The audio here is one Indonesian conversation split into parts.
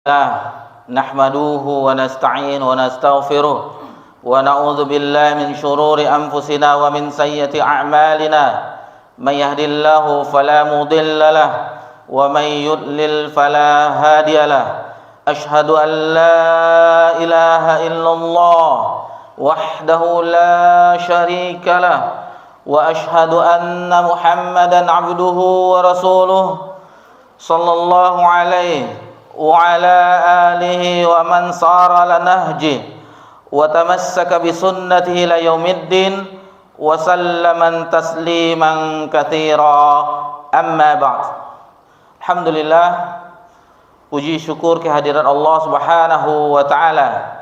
نحمده ونستعين ونستغفره ونعوذ بالله من شرور أنفسنا ومن سيئات أعمالنا من يهد الله فلا مضل له ومن يضلل فلا هادي له أشهد أن لا إله إلا الله وحده لا شريك له وأشهد أن محمدا عبده ورسوله صلى الله عليه وعلى آله ومن صار على نهجه وتمسك بسنته إلى يوم الدين وسلم تسليما كثيرا أما بعد. Alhamdulillah, puji syukur kehadiran Allah Subhanahu wa taala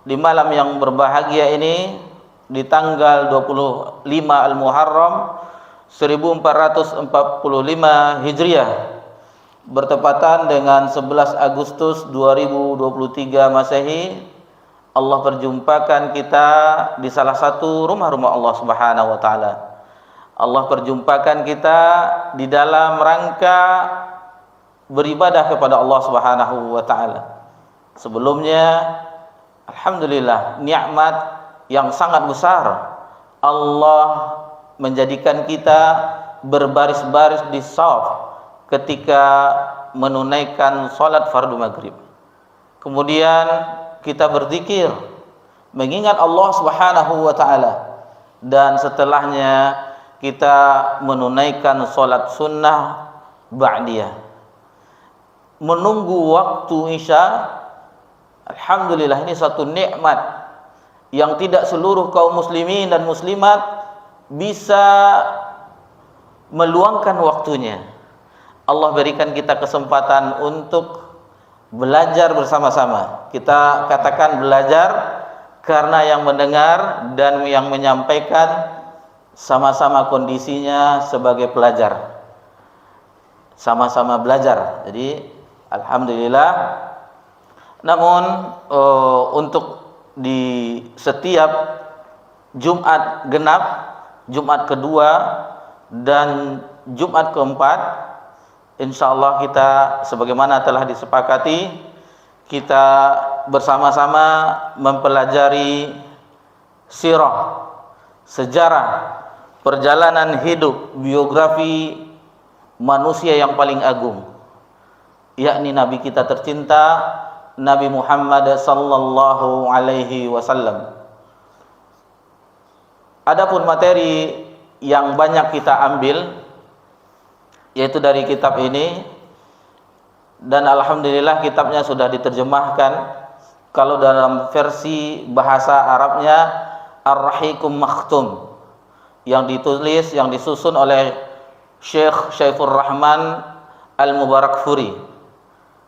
di malam yang berbahagia ini, di tanggal 25 Al-Muharram 1445 Hijriah, bertepatan dengan 11 Agustus 2023 Masehi. Allah perjumpakan kita di salah satu rumah-rumah Allah Subhanahu wa taala. Allah perjumpakan kita di dalam rangka beribadah kepada Allah Subhanahu wa taala. Sebelumnya, alhamdulillah, nikmat yang sangat besar Allah menjadikan kita berbaris-baris di shaf ketika menunaikan salat fardu maghrib. Kemudian kita berzikir, mengingat Allah Subhanahu wa taala, dan setelahnya kita menunaikan salat sunnah ba'diyah, menunggu waktu isya. Alhamdulillah, ini satu nikmat yang tidak seluruh kaum muslimin dan muslimat bisa meluangkan waktunya. Allah berikan kita kesempatan untuk belajar bersama-sama. Kita katakan belajar karena yang mendengar dan yang menyampaikan sama-sama kondisinya sebagai pelajar, sama-sama belajar. Jadi alhamdulillah. Namun untuk di setiap Jumat genap, Jumat kedua dan Jumat keempat, insyaallah kita sebagaimana telah disepakati, kita bersama-sama mempelajari sirah, sejarah, perjalanan hidup, biografi manusia yang paling agung, yakni Nabi kita tercinta, Nabi Muhammad sallallahu alaihi wasallam. Adapun materi yang banyak kita ambil yaitu dari kitab ini, dan alhamdulillah kitabnya sudah diterjemahkan. Kalau dalam versi bahasa Arabnya Ar-Rahiqum Makhtum, yang ditulis, yang disusun oleh Syekh Syaifur Rahman Al-Mubarakfuri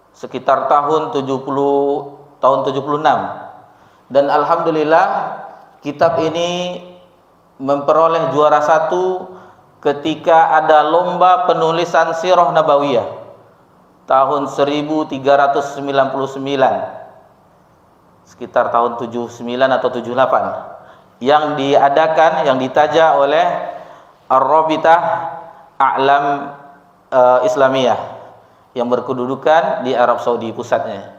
sekitar tahun 76. Dan alhamdulillah kitab ini memperoleh juara 1 ketika ada lomba penulisan sirah nabawiyah tahun 1399, sekitar tahun 79 atau 78, yang diadakan, yang ditaja oleh Ar-Rabitah A'lam Islamiyah yang berkedudukan di Arab Saudi pusatnya.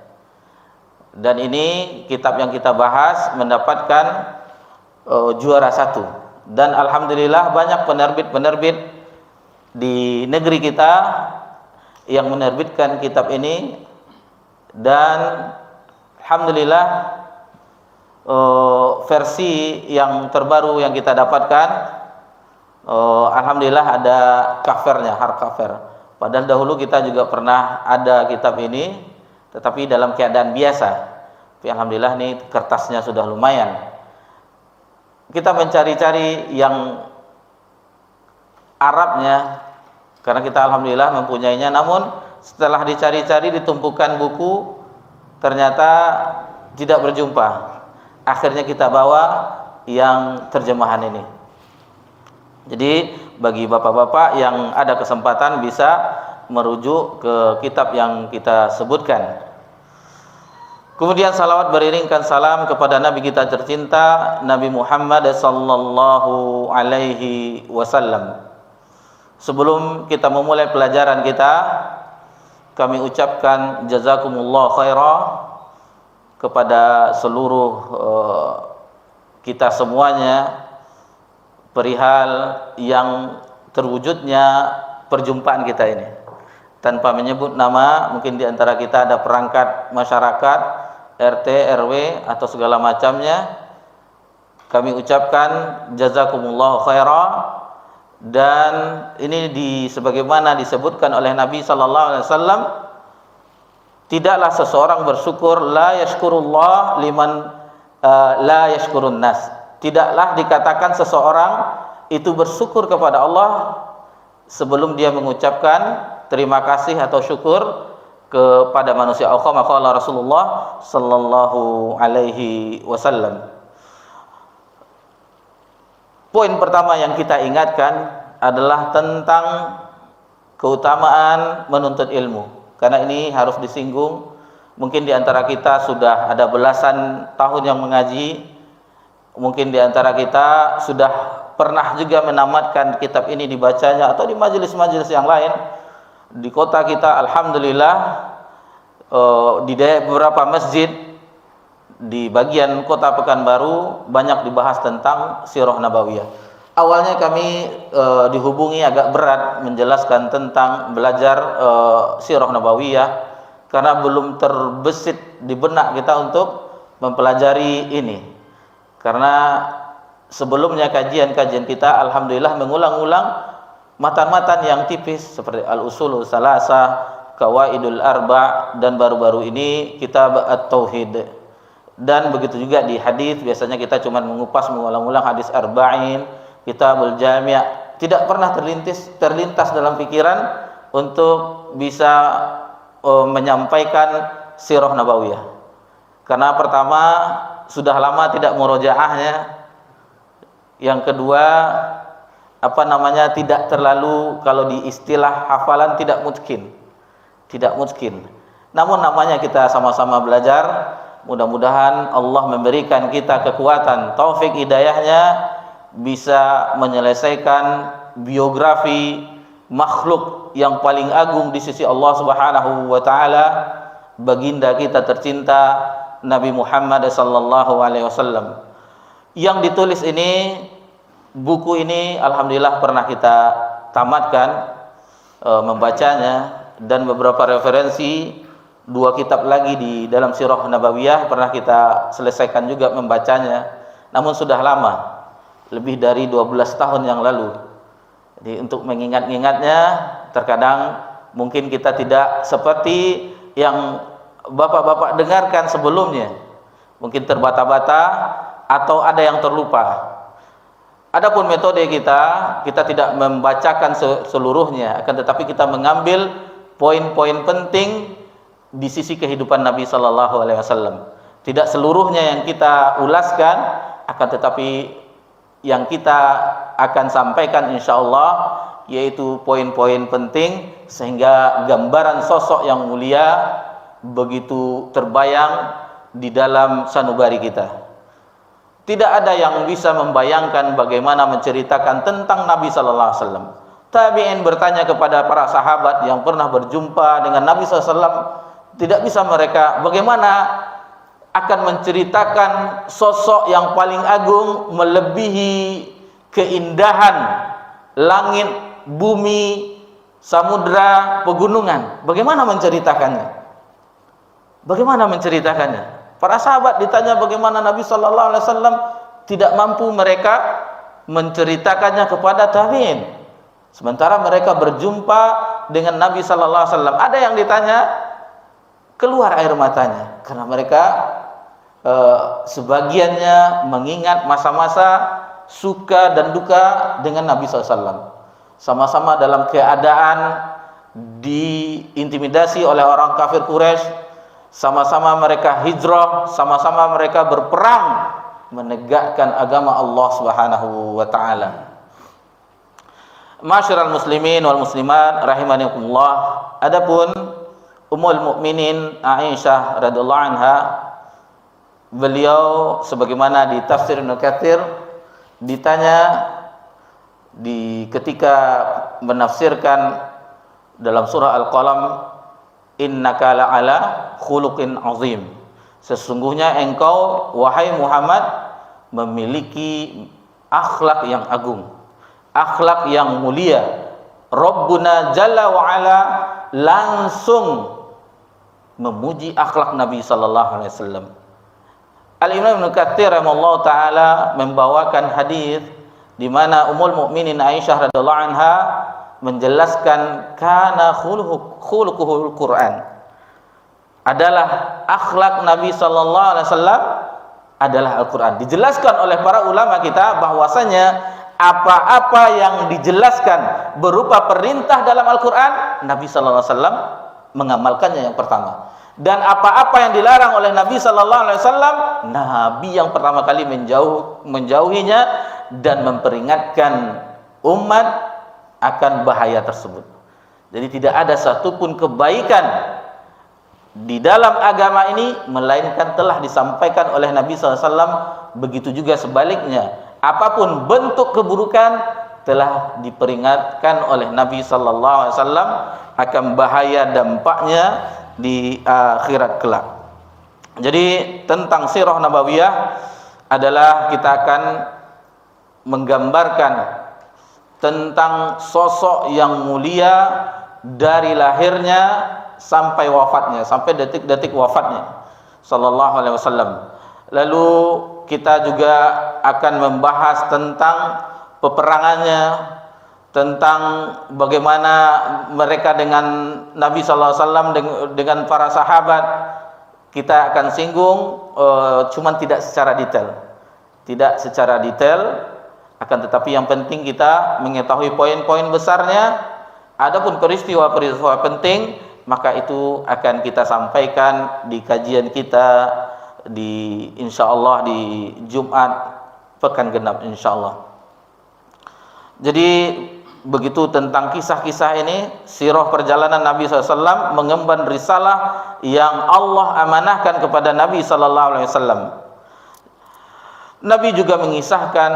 Dan ini kitab yang kita bahas mendapatkan juara 1. Dan alhamdulillah banyak penerbit-penerbit di negeri kita yang menerbitkan kitab ini, dan alhamdulillah versi yang terbaru yang kita dapatkan, alhamdulillah ada covernya, hardcover. Padahal dahulu kita juga pernah ada kitab ini, tetapi dalam keadaan biasa. Tapi alhamdulillah ini kertasnya sudah lumayan. Kita mencari-cari yang Arabnya, karena kita alhamdulillah mempunyainya. Namun setelah dicari-cari, ditumpukan buku, ternyata tidak berjumpa. Akhirnya kita bawa yang terjemahan ini. Jadi bagi bapak-bapak yang ada kesempatan bisa merujuk ke kitab yang kita sebutkan. Kemudian salawat beriringkan salam kepada Nabi kita tercinta, Nabi Muhammad sallallahu alaihi wasallam. Sebelum kita memulai pelajaran kita, kami ucapkan jazakumullah khairah kepada seluruh kita semuanya perihal yang terwujudnya perjumpaan kita ini. Tanpa menyebut nama, mungkin di antara kita ada perangkat masyarakat, RT, RW atau segala macamnya. Kami ucapkan jazakumullah khairah, dan ini sebagaimana disebutkan oleh Nabi sallallahu alaihi wasallam, tidaklah seseorang bersyukur la yashkurullah liman la yashkurun nas. Tidaklah dikatakan seseorang itu bersyukur kepada Allah sebelum dia mengucapkan terima kasih atau syukur kepada manusia. Qala Rasulullah sallallahu alaihi wasallam. Poin pertama yang kita ingatkan adalah tentang keutamaan menuntut ilmu. Karena ini harus disinggung. Mungkin di antara kita sudah ada belasan tahun yang mengaji. Mungkin di antara kita sudah pernah juga menamatkan kitab ini dibacanya atau di majelis-majelis yang lain. Di kota kita alhamdulillah di beberapa masjid di bagian kota Pekanbaru banyak dibahas tentang sirah nabawiyah. Awalnya kami dihubungi agak berat menjelaskan tentang belajar sirah nabawiyah karena belum terbesit di benak kita untuk mempelajari ini. Karena sebelumnya kajian-kajian kita alhamdulillah mengulang-ulang matan-matan yang tipis seperti Al-Usulul Salasah, Qawaidul Arba', dan baru-baru ini kitab At-Tauhid. Dan begitu juga di hadis, biasanya kita cuma mengupas mengulang-ulang hadis arba'in, kitabul jami', tidak pernah terlintas dalam pikiran untuk bisa menyampaikan sirah nabawiyah. Karena pertama sudah lama tidak murojaahnya. Yang kedua tidak terlalu, kalau di istilah hafalan tidak mungkin. Namun namanya kita sama-sama belajar. Mudah-mudahan Allah memberikan kita kekuatan, taufik hidayahnya, bisa menyelesaikan biografi makhluk yang paling agung di sisi Allah Subhanahu wa taala, baginda kita tercinta Nabi Muhammad sallallahu alaihi wasallam. Yang ditulis ini, buku ini alhamdulillah pernah kita tamatkan membacanya, dan beberapa referensi. 2 kitab lagi di dalam sirah nabawiyah pernah kita selesaikan juga membacanya, namun sudah lama, lebih dari 12 tahun yang lalu. Jadi untuk mengingat-ingatnya terkadang mungkin kita tidak seperti yang bapak-bapak dengarkan sebelumnya, mungkin terbata-bata atau ada yang terlupa. Adapun metode kita tidak membacakan seluruhnya, akan tetapi kita mengambil poin-poin penting di sisi kehidupan Nabi sallallahu alaihi wasallam. Tidak seluruhnya yang kita ulaskan, akan tetapi yang kita akan sampaikan insyaallah yaitu poin-poin penting sehingga gambaran sosok yang mulia begitu terbayang di dalam sanubari kita. Tidak ada yang bisa membayangkan bagaimana menceritakan tentang Nabi sallallahu alaihi wasallam. Tabi'in bertanya kepada para sahabat yang pernah berjumpa dengan Nabi sallallahu alaihi wasallam, tidak bisa mereka bagaimana akan menceritakan sosok yang paling agung melebihi keindahan langit, bumi, samudra, pegunungan. Bagaimana menceritakannya? Para sahabat ditanya bagaimana Nabi sallallahu alaihi wasallam, tidak mampu mereka menceritakannya kepada tabi'in. Sementara mereka berjumpa dengan Nabi sallallahu alaihi wasallam. Ada yang ditanya, keluar air matanya karena mereka sebagiannya mengingat masa-masa suka dan duka dengan Nabi SAW. Sama-sama dalam keadaan diintimidasi oleh orang kafir Quraisy, sama-sama mereka hijrah, sama-sama mereka berperang menegakkan agama Allah Subhanahu wa taala. Ma'asyiral muslimin wal muslimat rahimanyakumullah. Adapun Ummul Mukminin Aisyah radhiyallahu anha, beliau sebagaimana di tafsir Ibnu Katsir ditanya ketika menafsirkan dalam surah Al-Qalam innaka la'ala khuluqin azim. Sesungguhnya engkau wahai Muhammad memiliki akhlak yang agung, akhlak yang mulia. Rabbuna Jalla wa Ala langsung memuji akhlak Nabi sallallahu alaihi wasallam. Al-Imam Ibnu Katsir rahimahullahu taala membawakan hadis di mana Ummul Mukminin Aisyah radhiyallahu anha menjelaskan kana khuluquhul Quran. Adalah akhlak Nabi sallallahu alaihi wasallam adalah Al-Qur'an. Dijelaskan oleh para ulama kita bahwasanya apa-apa yang dijelaskan berupa perintah dalam Al-Qur'an, Nabi sallallahu alaihi wasallam mengamalkannya yang pertama. Dan apa-apa yang dilarang oleh Nabi sallallahu alaihi wasallam, Nabi yang pertama kali menjauhinya dan memperingatkan umat akan bahaya tersebut. Jadi tidak ada satupun kebaikan di dalam agama ini melainkan telah disampaikan oleh Nabi sallallahu alaihi wasallam. Begitu juga sebaliknya, apapun bentuk keburukan telah diperingatkan oleh Nabi sallallahu alaihi wasallam akan bahaya dampaknya di akhirat kelak. Jadi tentang sirah nabawiyah adalah kita akan menggambarkan tentang sosok yang mulia dari lahirnya sampai wafatnya, sampai detik-detik wafatnya sallallahu alaihi wasallam. Lalu kita juga akan membahas tentang peperangannya, tentang bagaimana mereka dengan Nabi sallallahu alaihi wasallam dengan para sahabat. Kita akan singgung cuman tidak secara detail. Tidak secara detail, akan tetapi yang penting kita mengetahui poin-poin besarnya. Adapun peristiwa-peristiwa penting maka itu akan kita sampaikan di kajian kita di insyaallah di Jumat pekan genap insyaallah. Jadi begitu tentang kisah-kisah ini, sirah perjalanan Nabi SAW mengemban risalah yang Allah amanahkan kepada Nabi SAW. Nabi juga mengisahkan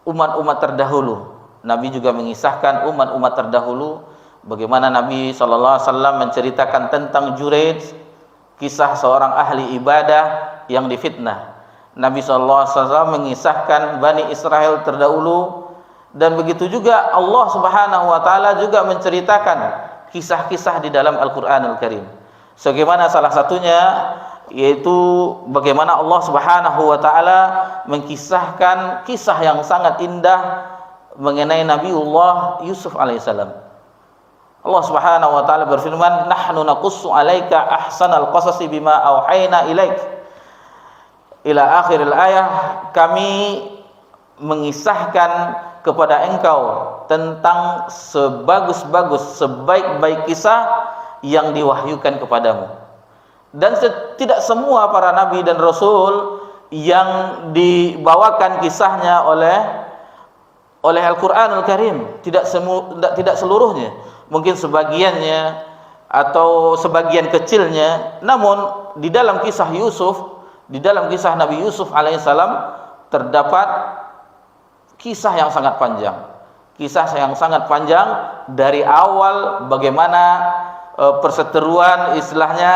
umat-umat terdahulu. Nabi juga mengisahkan umat-umat terdahulu. Bagaimana Nabi SAW menceritakan tentang Juraij, kisah seorang ahli ibadah yang difitnah. Nabi SAW mengisahkan Bani Israel terdahulu. Dan begitu juga Allah Subhanahu wa taala juga menceritakan kisah-kisah di dalam Al-Qur'anul Karim. Sebagaimana salah satunya yaitu bagaimana Allah Subhanahu wa taala mengkisahkan kisah yang sangat indah mengenai Nabiullah Yusuf alaihissalam. Allah Subhanahu wa taala berfirman, "Nahnu naqussu 'alaika ahsanal qasasi bima auhayna ilaik." Ila akhiril ayah, kami mengisahkan kepada engkau tentang sebagus-bagus, sebaik-baik kisah yang diwahyukan kepadamu. Dan tidak semua para nabi dan rasul yang dibawakan kisahnya oleh Al-Qur'anul Karim, tidak seluruhnya, mungkin sebagiannya atau sebagian kecilnya. Namun di dalam kisah Yusuf, di dalam kisah Nabi Yusuf alaihissalam terdapat kisah yang sangat panjang. Kisah yang sangat panjang dari awal bagaimana perseteruan, istilahnya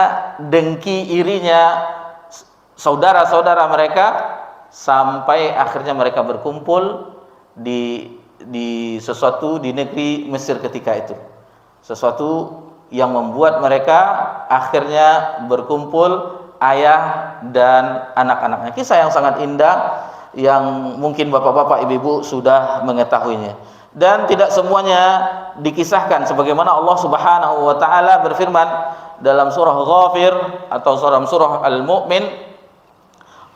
dengki irinya saudara-saudara mereka sampai akhirnya mereka berkumpul di sesuatu di negeri Mesir ketika itu. Sesuatu yang membuat mereka akhirnya berkumpul, ayah dan anak-anaknya. Kisah yang sangat indah yang mungkin bapak-bapak, ibu-ibu sudah mengetahuinya. Dan tidak semuanya dikisahkan sebagaimana Allah Subhanahu wa taala berfirman dalam surah Ghafir atau surah Al-Mu'min.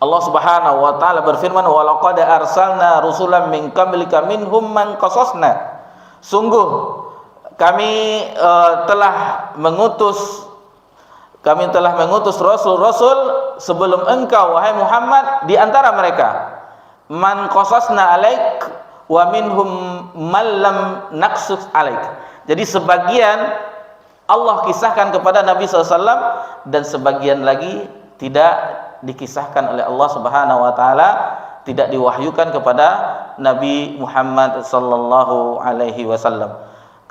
Allah Subhanahu wa taala berfirman, "Wa laqad arsalna rusulan min qablika minhum man qasasna." Sungguh kami telah mengutus rasul-rasul sebelum engkau wahai Muhammad di antara mereka. Man qasasna alaik wa minhum man lam naqsus alaik. Jadi sebagian Allah kisahkan kepada Nabi SAW dan sebagian lagi tidak dikisahkan oleh Allah Subhanahu wa taala, tidak diwahyukan kepada Nabi Muhammad sallallahu alaihi wasallam.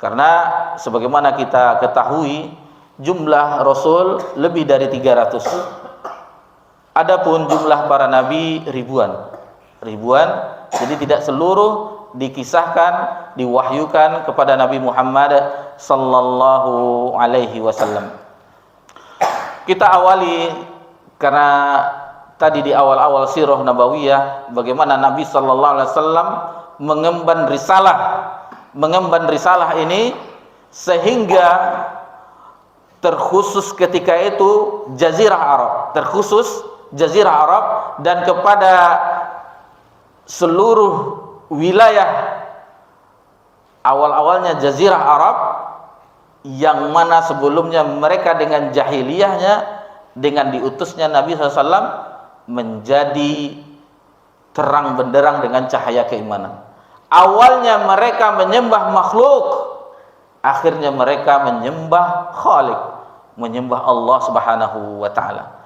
Karena sebagaimana kita ketahui jumlah rasul lebih dari 300. Adapun jumlah para nabi ribuan. Jadi tidak seluruh dikisahkan, diwahyukan kepada Nabi Muhammad sallallahu alaihi wasallam. Kita awali karena tadi di awal-awal sirah nabawiyah bagaimana Nabi sallallahu alaihi wasallam mengemban risalah ini sehingga terkhusus ketika itu Jazirah Arab dan kepada seluruh wilayah awal-awalnya Jazirah Arab yang mana sebelumnya mereka dengan jahiliyahnya, dengan diutusnya Nabi SAW menjadi terang benderang dengan cahaya keimanan. Awalnya mereka menyembah makhluk, akhirnya mereka menyembah Khalik, menyembah Allah Subhanahu wa taala.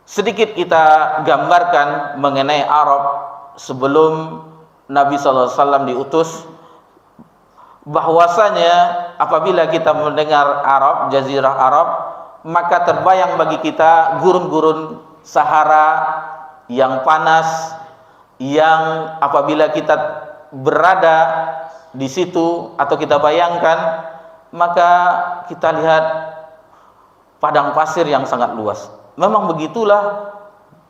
Sedikit kita gambarkan mengenai Arab sebelum Nabi SAW diutus, bahwasanya apabila kita mendengar Arab, Jazirah Arab, maka terbayang bagi kita gurun-gurun Sahara yang panas, yang apabila kita berada di situ atau kita bayangkan, maka kita lihat padang pasir yang sangat luas. Memang begitulah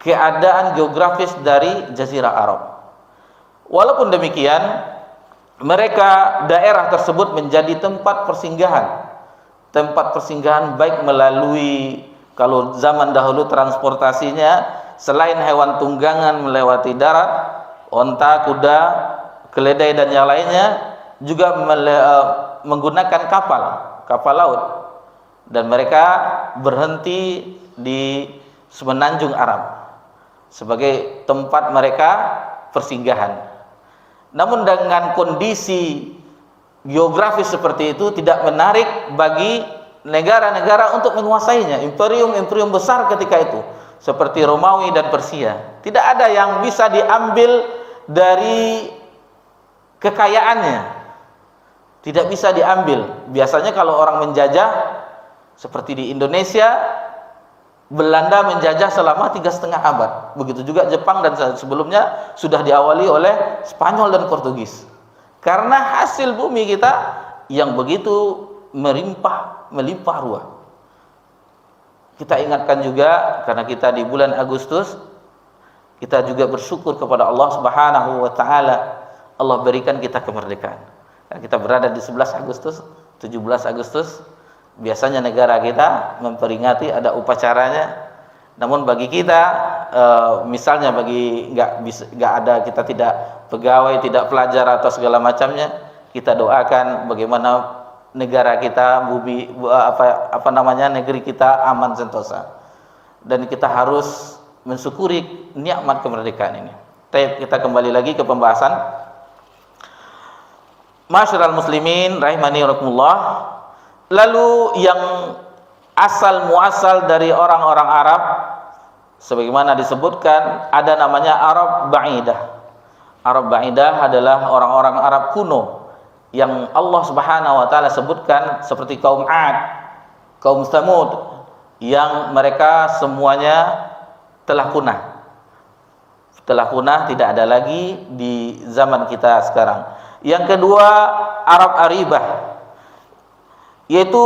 keadaan geografis dari Jazirah Arab. Walaupun demikian, mereka daerah tersebut menjadi tempat persinggahan baik melalui, kalau zaman dahulu transportasinya selain hewan tunggangan melewati darat, onta, kuda, keledai dan yang lainnya, juga menggunakan kapal laut, dan mereka berhenti di semenanjung Arab sebagai tempat mereka persinggahan. Namun dengan kondisi geografis seperti itu tidak menarik bagi negara-negara untuk menguasainya. Imperium besar ketika itu seperti Romawi dan Persia, tidak ada yang bisa diambil dari kekayaannya, tidak bisa diambil. Biasanya kalau orang menjajah seperti di Indonesia, Belanda menjajah selama 3,5 abad. Begitu juga Jepang, dan sebelumnya sudah diawali oleh Spanyol dan Portugis. Karena hasil bumi kita yang begitu melimpah ruah. Kita ingatkan juga, karena kita di bulan Agustus, kita juga bersyukur kepada Allah Subhanahu wa taala. Allah berikan kita kemerdekaan. Kita berada di 11 Agustus, 17 Agustus. Biasanya negara kita memperingati, ada upacaranya. Namun bagi kita, misalnya bagi nggak ada, kita tidak pegawai, tidak pelajar atau segala macamnya, kita doakan bagaimana negara kita, negeri kita aman sentosa. Dan kita harus mensyukuri nikmat kemerdekaan ini. Kita kembali lagi ke pembahasan. Masyarul muslimin rahimani rahimakumullah. Lalu yang asal muasal dari orang-orang Arab, sebagaimana disebutkan, ada namanya Arab Ba'idah. Arab Ba'idah adalah orang-orang Arab kuno yang Allah Subhanahu wa taala sebutkan, seperti kaum 'Ad, kaum Tsamud, yang mereka semuanya telah punah. Tidak ada lagi di zaman kita sekarang. Yang kedua, Arab Aribah, yaitu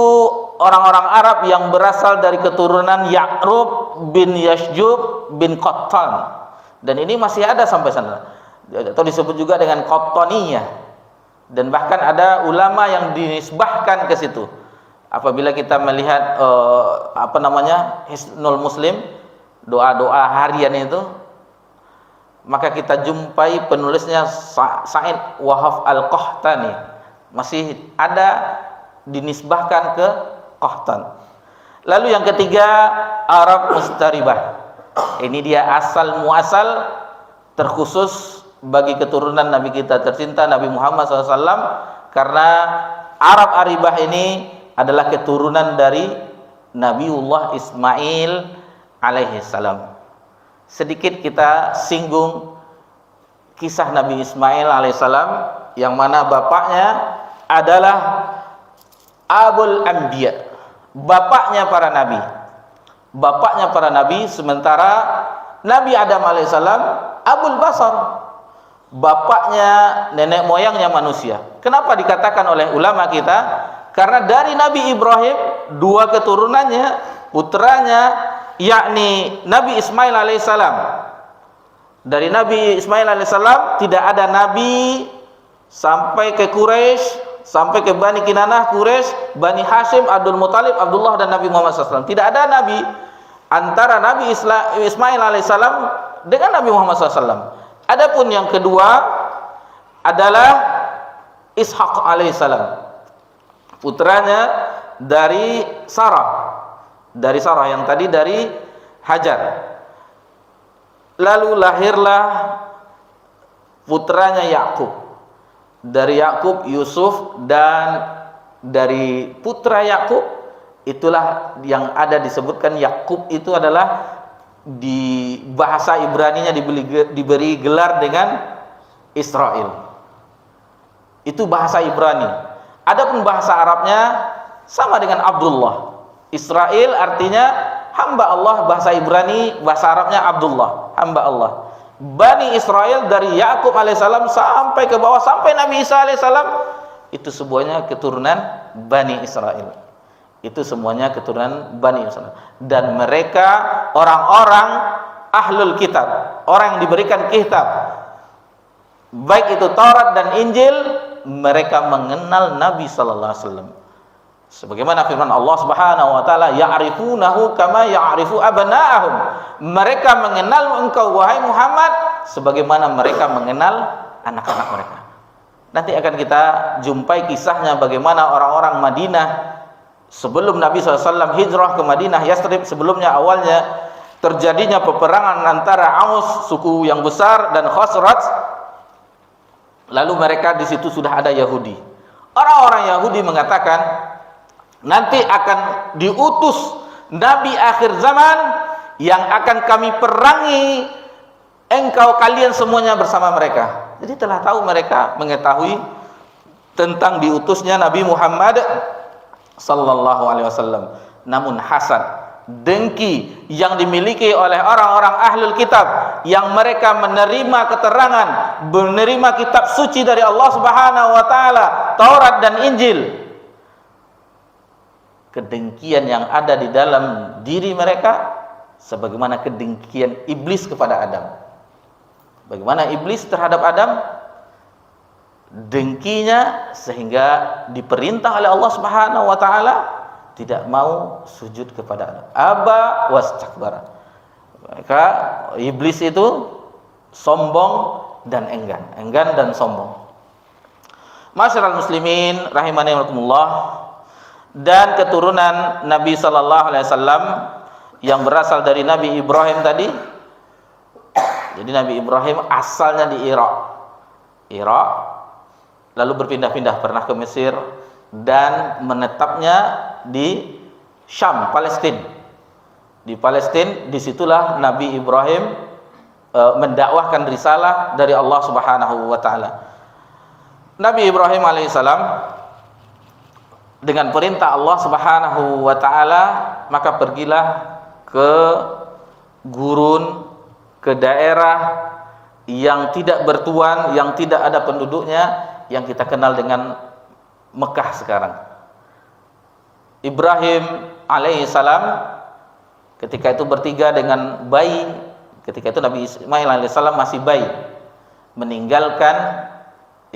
orang-orang Arab yang berasal dari keturunan Ya'rub bin Yashjub bin Qattan, dan ini masih ada sampai sana, atau disebut juga dengan Qattaniyah, dan bahkan ada ulama yang dinisbahkan ke situ. Apabila kita melihat Hisnul Muslim, doa-doa harian itu, maka kita jumpai penulisnya Sa'id Wahab Al-Qahtani, masih ada dinisbahkan ke Qahtan. Lalu yang ketiga, Arab Mustaribah. Ini dia asal muasal terkhusus bagi keturunan Nabi kita tercinta Nabi Muhammad SAW, karena Arab Aribah ini adalah keturunan dari Nabiullah Ismail alaihissalam. Sedikit kita singgung kisah Nabi Ismail alaihissalam, yang mana bapaknya adalah Abul Anbiya. bapaknya para nabi. Bapaknya para nabi, sementara Nabi Adam alaihissalam Abul Basar, bapaknya, nenek moyangnya manusia. Kenapa dikatakan oleh ulama kita? Karena dari Nabi Ibrahim dua keturunannya, putranya, yakni Nabi Ismail alaihissalam. Dari Nabi Ismail alaihissalam tidak ada nabi sampai ke Quraisy, sampai ke Bani Kinanah, Quraisy, Bani Hashim, Abdul Muthalib, Abdullah dan Nabi Muhammad SAW. Tidak ada nabi antara Nabi Ismail alaihissalam dengan Nabi Muhammad SAW. Adapun yang kedua adalah Ishaq alaihissalam, putranya dari Sarah. Dari Sarah yang tadi dari Hajar. Lalu lahirlah putranya Yakub. Dari Yakub Yusuf, dan dari putra Yakub itulah yang ada disebutkan Yakub itu adalah di bahasa Ibraninya diberi gelar dengan Israel. Itu bahasa Ibrani. Adapun bahasa Arabnya sama dengan Abdullah. Israel artinya hamba Allah, bahasa Ibrani, bahasa Arabnya Abdullah, hamba Allah. Bani Israel dari Yakub alaihissalam sampai ke bawah sampai Nabi Isa alaihissalam, itu semuanya keturunan Bani Israel. Itu semuanya keturunan Bani Israel. Dan mereka orang-orang ahlul kitab, orang yang diberikan kitab, baik itu Taurat dan Injil. Mereka mengenal Nabi sallallahu alaihi wasallam. Sebagaimana firman Allah Subhanahu wa taala, ya'rifunahu kama ya'rifu abna'ahum. Mereka mengenal engkau wahai Muhammad sebagaimana mereka mengenal anak-anak mereka. Nanti akan kita jumpai kisahnya bagaimana orang-orang Madinah sebelum Nabi SAW hijrah ke Madinah, Yathrib, sebelumnya awalnya terjadinya peperangan antara Aus, suku yang besar, dan Khazraj. Lalu mereka di situ sudah ada Yahudi. Orang-orang Yahudi mengatakan, nanti akan diutus Nabi akhir zaman yang akan kami perangi kalian semuanya bersama mereka. Jadi telah tahu mereka mengetahui tentang diutusnya Nabi Muhammad sallallahu alaihi wasallam. Namun hasad, dengki yang dimiliki oleh orang-orang ahlul kitab yang mereka menerima keterangan, menerima kitab suci dari Allah Subhanahu wa taala, Taurat dan Injil. Kedengkian yang ada di dalam diri mereka sebagaimana kedengkian iblis kepada Adam. Bagaimana iblis terhadap Adam? Dengkinya sehingga diperintah oleh Allah Subhanahu wa taala tidak mau sujud kepada Adam. Aba wastakbara. Maka iblis itu sombong dan enggan dan sombong. Masyarul muslimin rahimani wa rahimakumullah, dan keturunan Nabi sallallahu alaihi wasallam yang berasal dari Nabi Ibrahim tadi. Jadi Nabi Ibrahim asalnya di Irak, lalu berpindah-pindah, pernah ke Mesir dan menetapnya di Syam, Palestina. Di Palestina, disitulah Nabi Ibrahim mendakwahkan risalah dari Allah Subhanahu wa taala. Nabi Ibrahim alaihissalam dengan perintah Allah Subhanahu wa taala, maka pergilah ke gurun, ke daerah yang tidak bertuan, yang tidak ada penduduknya, yang kita kenal dengan Mekah sekarang. Ibrahim alaihissalam ketika itu bertiga dengan bayi, ketika itu Nabi Ismail alaihissalam masih bayi, meninggalkan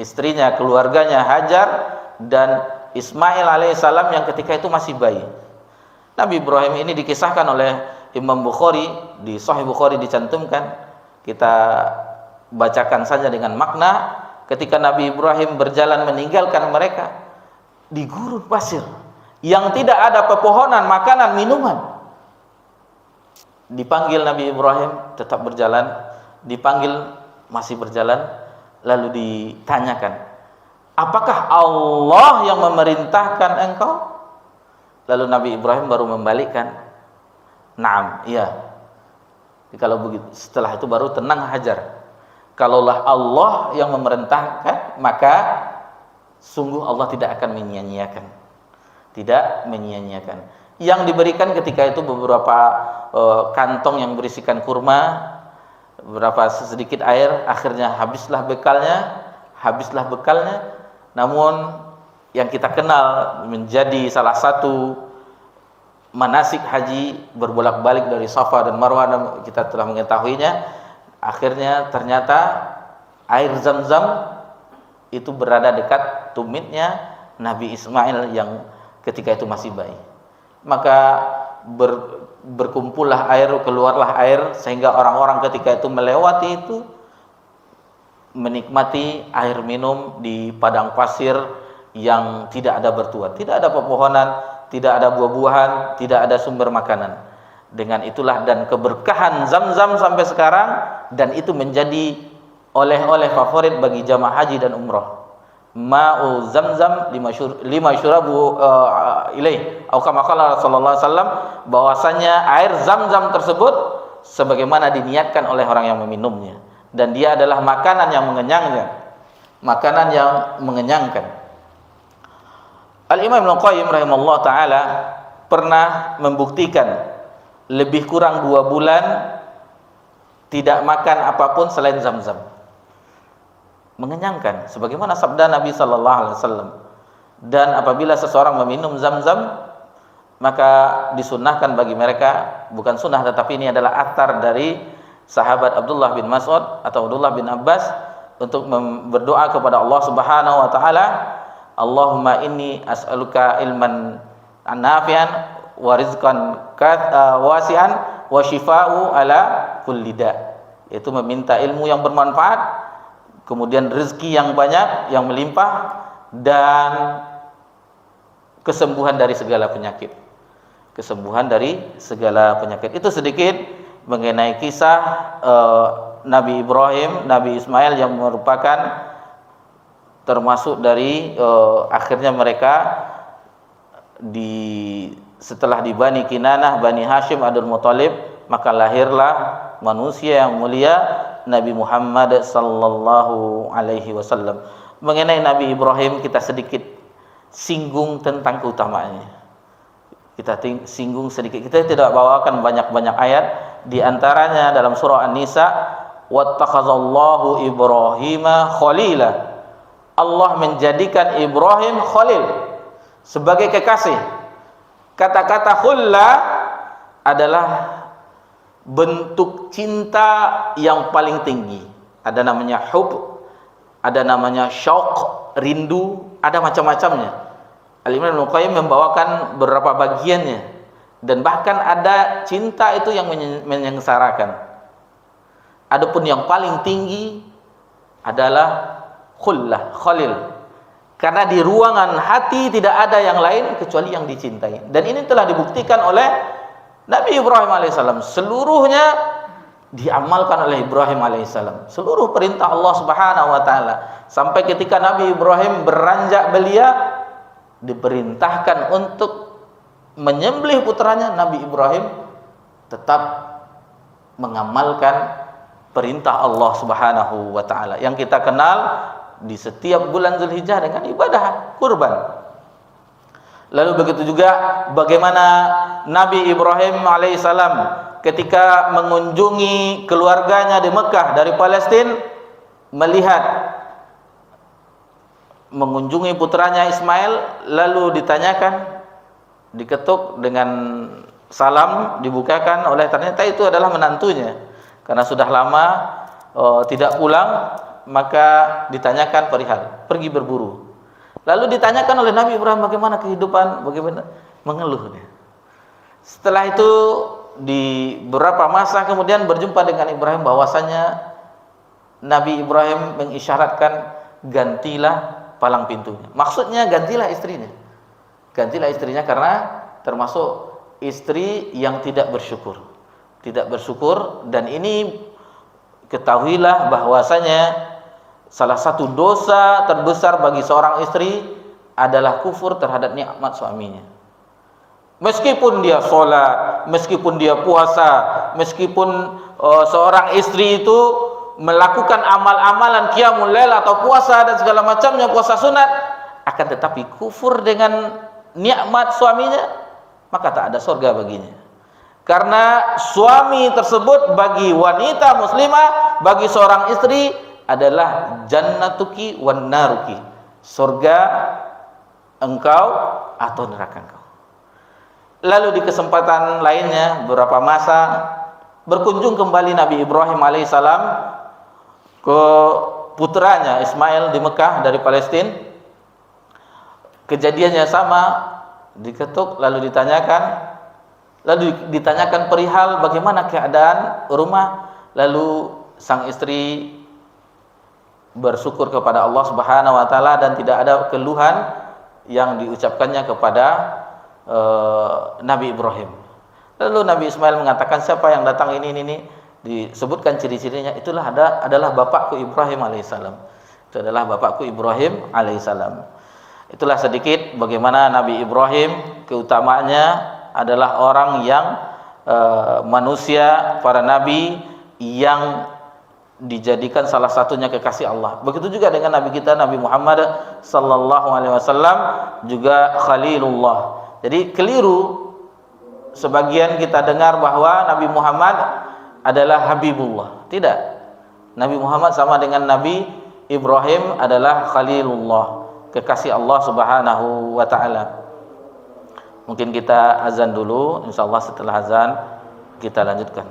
istrinya, keluarganya Hajar, dan Ismail alaihissalam yang ketika itu masih bayi. Nabi Ibrahim ini dikisahkan oleh Imam Bukhari, di Sahih Bukhari dicantumkan. Kita bacakan saja dengan makna. Ketika Nabi Ibrahim berjalan meninggalkan mereka di gurun pasir yang tidak ada pepohonan, makanan, minuman, dipanggil Nabi Ibrahim tetap berjalan, dipanggil masih berjalan, lalu ditanyakan, apakah Allah yang memerintahkan engkau? Lalu Nabi Ibrahim baru membalikkan, naam, iya. Kalau begitu, setelah itu baru tenang Hajar. Kalaulah Allah yang memerintahkan, maka sungguh Allah tidak akan menyia-nyiakan. Tidak menyia-nyiakan. yang diberikan ketika itu beberapa kantong yang berisikan kurma, beberapa sedikit air. Akhirnya habislah bekalnya. Namun yang kita kenal menjadi salah satu manasik haji, berbolak-balik dari Safa dan Marwah, dan kita telah mengetahuinya. Akhirnya ternyata air Zam-Zam itu berada dekat tumitnya Nabi Ismail yang ketika itu masih bayi. Maka berkumpullah air, keluarlah air, sehingga orang-orang ketika itu melewati itu menikmati air minum di padang pasir yang tidak ada bertuan, tidak ada pepohonan, tidak ada buah-buahan, tidak ada sumber makanan. Dengan itulah dan keberkahan Zam-Zam sampai sekarang, dan itu menjadi oleh-oleh favorit bagi jamaah haji dan umrah. Ma'u Zam-Zam lima syurabu ilaih, atau kama qala Rasulullah SAW, bahwasanya air Zam-Zam tersebut sebagaimana diniatkan oleh orang yang meminumnya, dan dia adalah makanan yang mengenyangkan. Al-Imam Ibnu Qayyim rahimahullah taala pernah membuktikan lebih kurang 2 bulan tidak makan apapun selain Zam-Zam. Mengenyangkan sebagaimana sabda Nabi sallallahu alaihi wasallam. Dan apabila seseorang meminum Zam-Zam, maka disunnahkan bagi mereka, bukan sunnah tetapi ini adalah athar dari sahabat Abdullah bin Mas'ud atau Abdullah bin Abbas, untuk berdoa kepada Allah Subhanahu wa taala, Allahumma inni as'aluka ilman nafi'an wa rizqan wasi'an wa shifa'u ala kulli da'. Itu meminta ilmu yang bermanfaat, kemudian rezeki yang banyak, yang melimpah, dan kesembuhan dari segala penyakit. Itu sedikit mengenai kisah Nabi Ibrahim, Nabi Ismail, yang merupakan termasuk dari akhirnya mereka setelah di Bani Kinanah, Bani Hashim, Abdul Muthalib, maka lahirlah manusia yang mulia, Nabi Muhammad sallallahu alaihi wasallam. Mengenai Nabi Ibrahim kita sedikit singgung tentang keutamaannya. Kita singgung sedikit. Kita tidak bawakan banyak-banyak ayat, di antaranya dalam surah An-Nisa, wattakhazallahu Ibrahima khalila. Allah menjadikan Ibrahim khalil, sebagai kekasih. Kata-kata khulla adalah bentuk cinta yang paling tinggi. Ada namanya hub, ada namanya syauq, rindu, ada macam-macamnya. Al-Imam Ibnu Qayyim membawakan beberapa bagiannya, dan bahkan ada cinta itu yang menyengsarakan. Adapun yang paling tinggi adalah khullah, khalil. Karena di ruangan hati tidak ada yang lain kecuali yang dicintai. Dan ini telah dibuktikan oleh Nabi Ibrahim alaihissalam. Seluruhnya diamalkan oleh Ibrahim alaihissalam, seluruh perintah Allah subhanahu wa ta'ala. Sampai ketika Nabi Ibrahim beranjak belia, diperintahkan untuk menyembelih putranya, Nabi Ibrahim tetap mengamalkan perintah Allah subhanahu wa ta'ala yang kita kenal di setiap bulan Zulhijjah dengan ibadah kurban. Lalu begitu juga bagaimana Nabi Ibrahim alaihissalam ketika mengunjungi keluarganya di Mekah dari Palestina, mengunjungi putranya Ismail, lalu ditanyakan, diketuk dengan salam, dibukakan oleh, ternyata itu adalah menantunya. Karena sudah lama tidak pulang, maka ditanyakan perihal pergi berburu. Lalu ditanyakan oleh Nabi Ibrahim bagaimana kehidupan, bagaimana, mengeluh dia. Setelah itu di beberapa masa kemudian berjumpa dengan Ibrahim, bahwasanya Nabi Ibrahim mengisyaratkan, gantilah palang pintunya. Maksudnya gantilah istrinya. Gantilah istrinya karena termasuk istri yang tidak bersyukur. Tidak bersyukur, dan ini ketahuilah bahwasanya salah satu dosa terbesar bagi seorang istri adalah kufur terhadap nikmat suaminya. Meskipun dia sholat, meskipun dia puasa, meskipun seorang istri itu melakukan amal-amalan qiyamul lail atau puasa dan segala macamnya, puasa sunat, akan tetapi kufur dengan nikmat suaminya, maka tak ada surga baginya. Karena suami tersebut bagi wanita muslimah, bagi seorang istri adalah jannatuki wan naruki, surga engkau atau neraka engkau. Lalu di kesempatan lainnya, beberapa masa berkunjung kembali Nabi Ibrahim alaihissalam ke putranya Ismail di Mekah dari Palestina. Kejadiannya sama, diketuk lalu ditanyakan perihal bagaimana keadaan rumah. Lalu sang istri bersyukur kepada Allah Subhanahu wa taala dan tidak ada keluhan yang diucapkannya kepada Nabi Ibrahim. Lalu Nabi Ismail mengatakan, siapa yang datang ini, disebutkan ciri-cirinya, itulah adalah bapakku Ibrahim alaihissalam. Itu adalah bapakku Ibrahim alaihissalam. Itulah sedikit bagaimana Nabi Ibrahim keutamaannya adalah orang yang manusia, para nabi yang dijadikan salah satunya kekasih Allah. Begitu juga dengan Nabi kita Nabi Muhammad sallallahu alaihi wasallam juga Khalilullah. Jadi keliru sebagian kita dengar bahwa Nabi Muhammad adalah Habibullah. Tidak. Nabi Muhammad sama dengan Nabi Ibrahim adalah Khalilullah, kekasih Allah Subhanahu wa taala. Mungkin kita azan dulu, insyaallah setelah azan kita lanjutkan.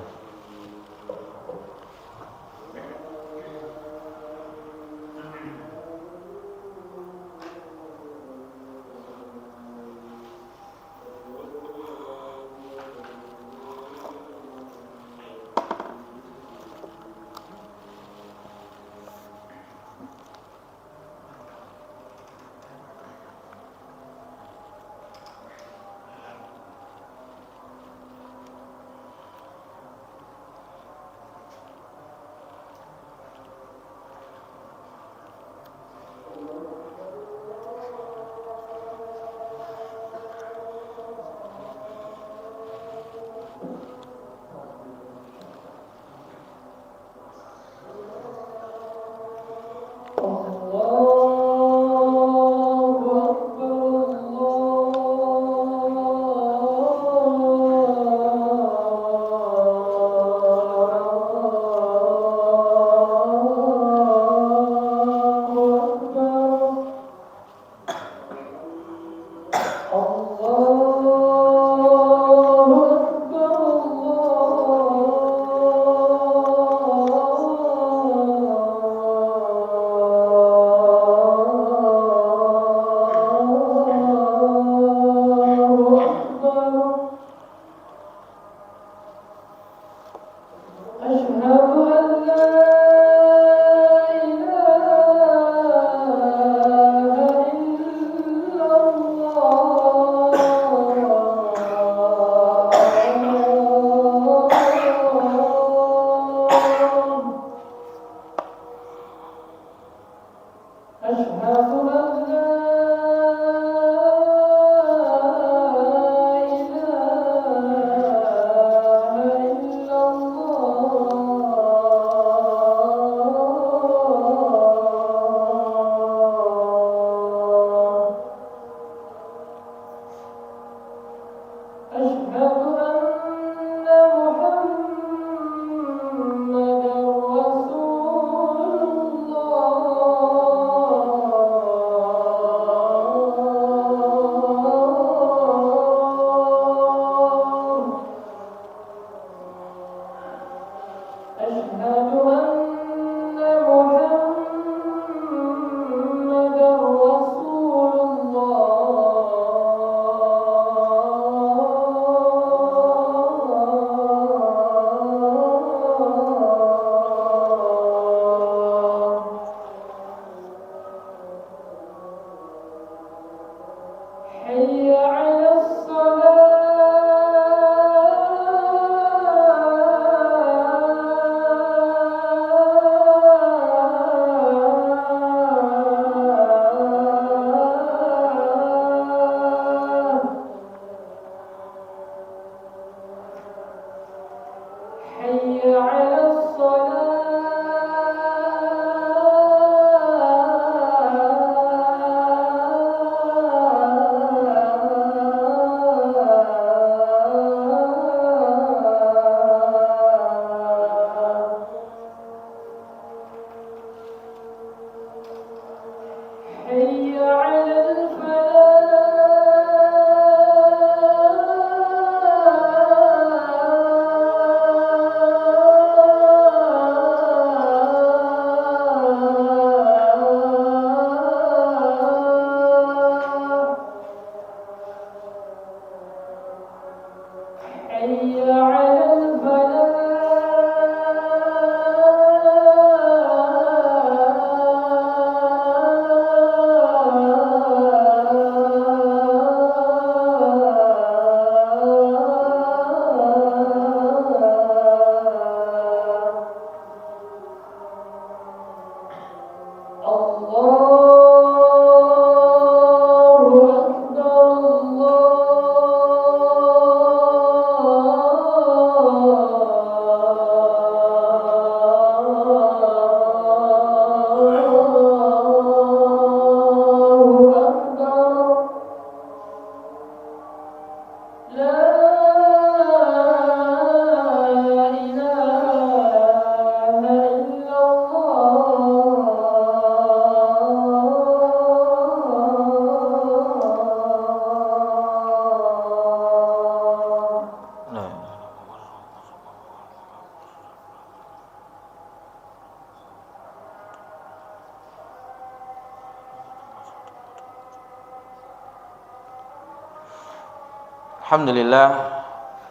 Alhamdulillah,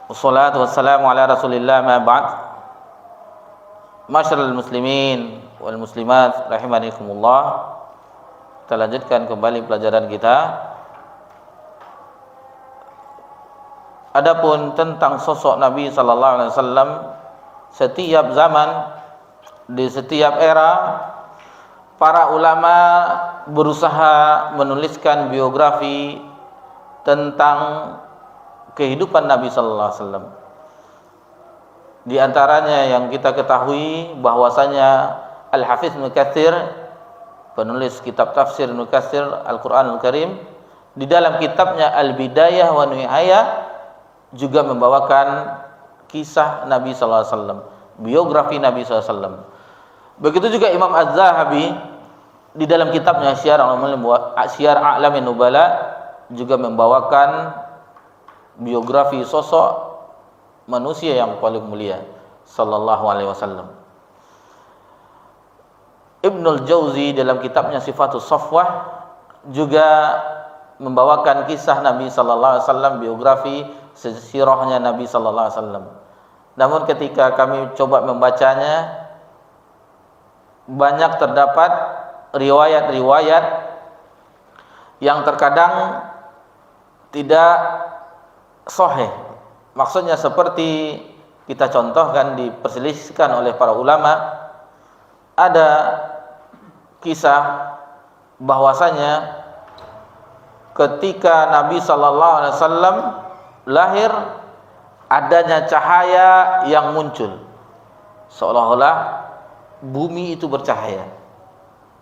wassalatu wassalamu ala Rasulillah, ma ba'd. Masyarul muslimin wal muslimat rahimanikumullah. Kita lanjutkan kembali pelajaran kita. Adapun tentang sosok Nabi sallallahu alaihi wasallam, setiap zaman, di setiap era, para ulama berusaha menuliskan biografi tentang kehidupan Nabi sallallahu alaihi wasallam. Di antaranya yang kita ketahui bahwasanya Al-Hafiz Ibnu Katsir, penulis kitab tafsir Ibnu Katsir Al-Qur'anul Karim, di dalam kitabnya Al-Bidayah wa Nihayah juga membawakan kisah Nabi sallallahu alaihi wasallam, biografi Nabi sallallahu alaihi wasallam. Begitu juga Imam Az-Zahabi di dalam kitabnya Syiar A'lamin Nubala juga membawakan biografi sosok manusia yang paling mulia sallallahu alaihi wasallam. Ibnul Jauzi dalam kitabnya Sifatus Safwah juga membawakan kisah Nabi sallallahu alaihi wasallam, biografi sirahnya Nabi sallallahu alaihi wasallam. Namun ketika kami coba membacanya, banyak terdapat riwayat-riwayat yang terkadang tidak sahih. Maksudnya seperti kita contohkan, diperselisihkan oleh para ulama. Ada kisah bahwasanya ketika Nabi sallallahu alaihi wasallam lahir, adanya cahaya yang muncul, seolah-olah bumi itu bercahaya.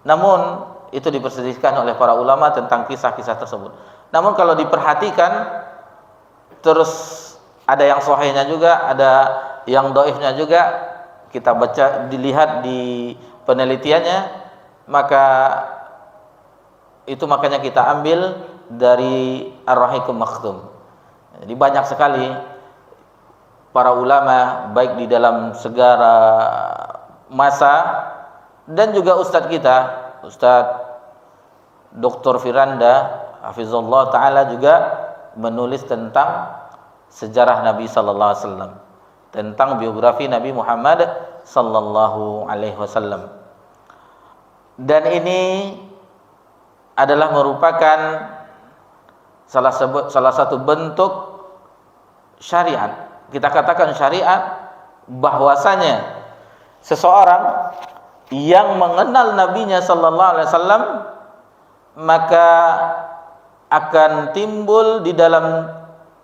Namun itu diperselisihkan oleh para ulama tentang kisah-kisah tersebut. Namun kalau diperhatikan, terus ada yang sahihnya juga, ada yang dhaifnya juga. Kita baca, dilihat di penelitiannya, maka itu makanya kita ambil dari Ar-Rahiqul Maktum. Jadi banyak sekali para ulama baik di dalam segala masa, dan juga ustadz kita, Ustadz Dr. Firanda hafizallahu taala, juga menulis tentang sejarah Nabi sallallahu alaihi wasallam, tentang biografi Nabi Muhammad sallallahu alaihi wasallam. Dan ini adalah merupakan salah satu bentuk syariat. Kita katakan syariat bahwasanya seseorang yang mengenal nabinya sallallahu alaihi wasallam, maka akan timbul di dalam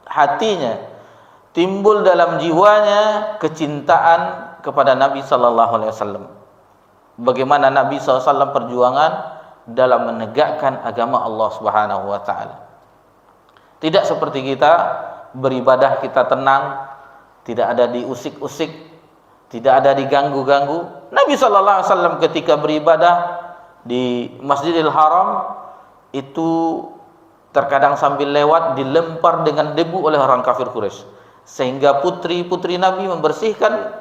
hatinya, timbul dalam jiwanya kecintaan kepada Nabi sallallahu alaihi wasallam. Bagaimana Nabi sallallahu alaihi wasallam perjuangan dalam menegakkan agama Allah Subhanahu wa taala. Tidak seperti kita beribadah, kita tenang, tidak ada diusik-usik, tidak ada diganggu-ganggu. Nabi sallallahu alaihi wasallam ketika beribadah di Masjidil Haram itu terkadang sambil lewat dilempar dengan debu oleh orang kafir Quraisy, sehingga putri-putri Nabi membersihkan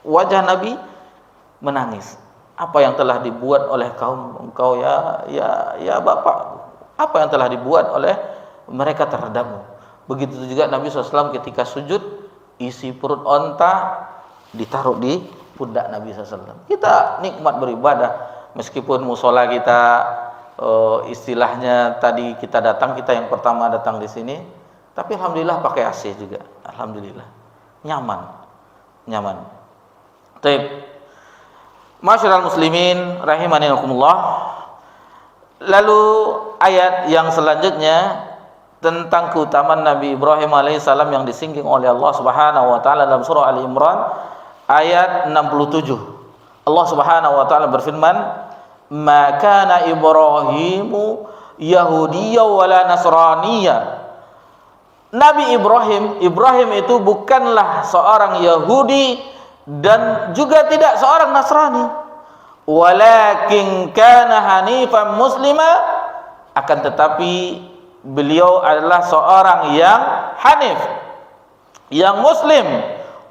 wajah Nabi, menangis. Apa yang telah dibuat oleh kaum engkau ya Bapak? Apa yang telah dibuat oleh mereka terhadapmu? Begitu juga Nabi SAW ketika sujud, isi perut onta ditaruh di pundak Nabi SAW. Kita nikmat beribadah, meskipun musola kita istilahnya tadi kita datang, kita yang pertama datang di sini, tapi alhamdulillah pakai AC juga, alhamdulillah nyaman. Baik, masyarul muslimin rahimanikumullah. Lalu ayat yang selanjutnya tentang keutamaan Nabi Ibrahim alaihissalam yang disinggung oleh Allah Subhanahu wa taala dalam surah Ali Imran ayat 67. Allah Subhanahu wa taala berfirman, "Ma kana Ibrahimu Yahudiyya wala Nasraniyya." Nabi Ibrahim itu bukanlah seorang Yahudi dan juga tidak seorang Nasrani. Walakin kana hanifan muslima, akan tetapi beliau adalah seorang yang hanif, yang muslim.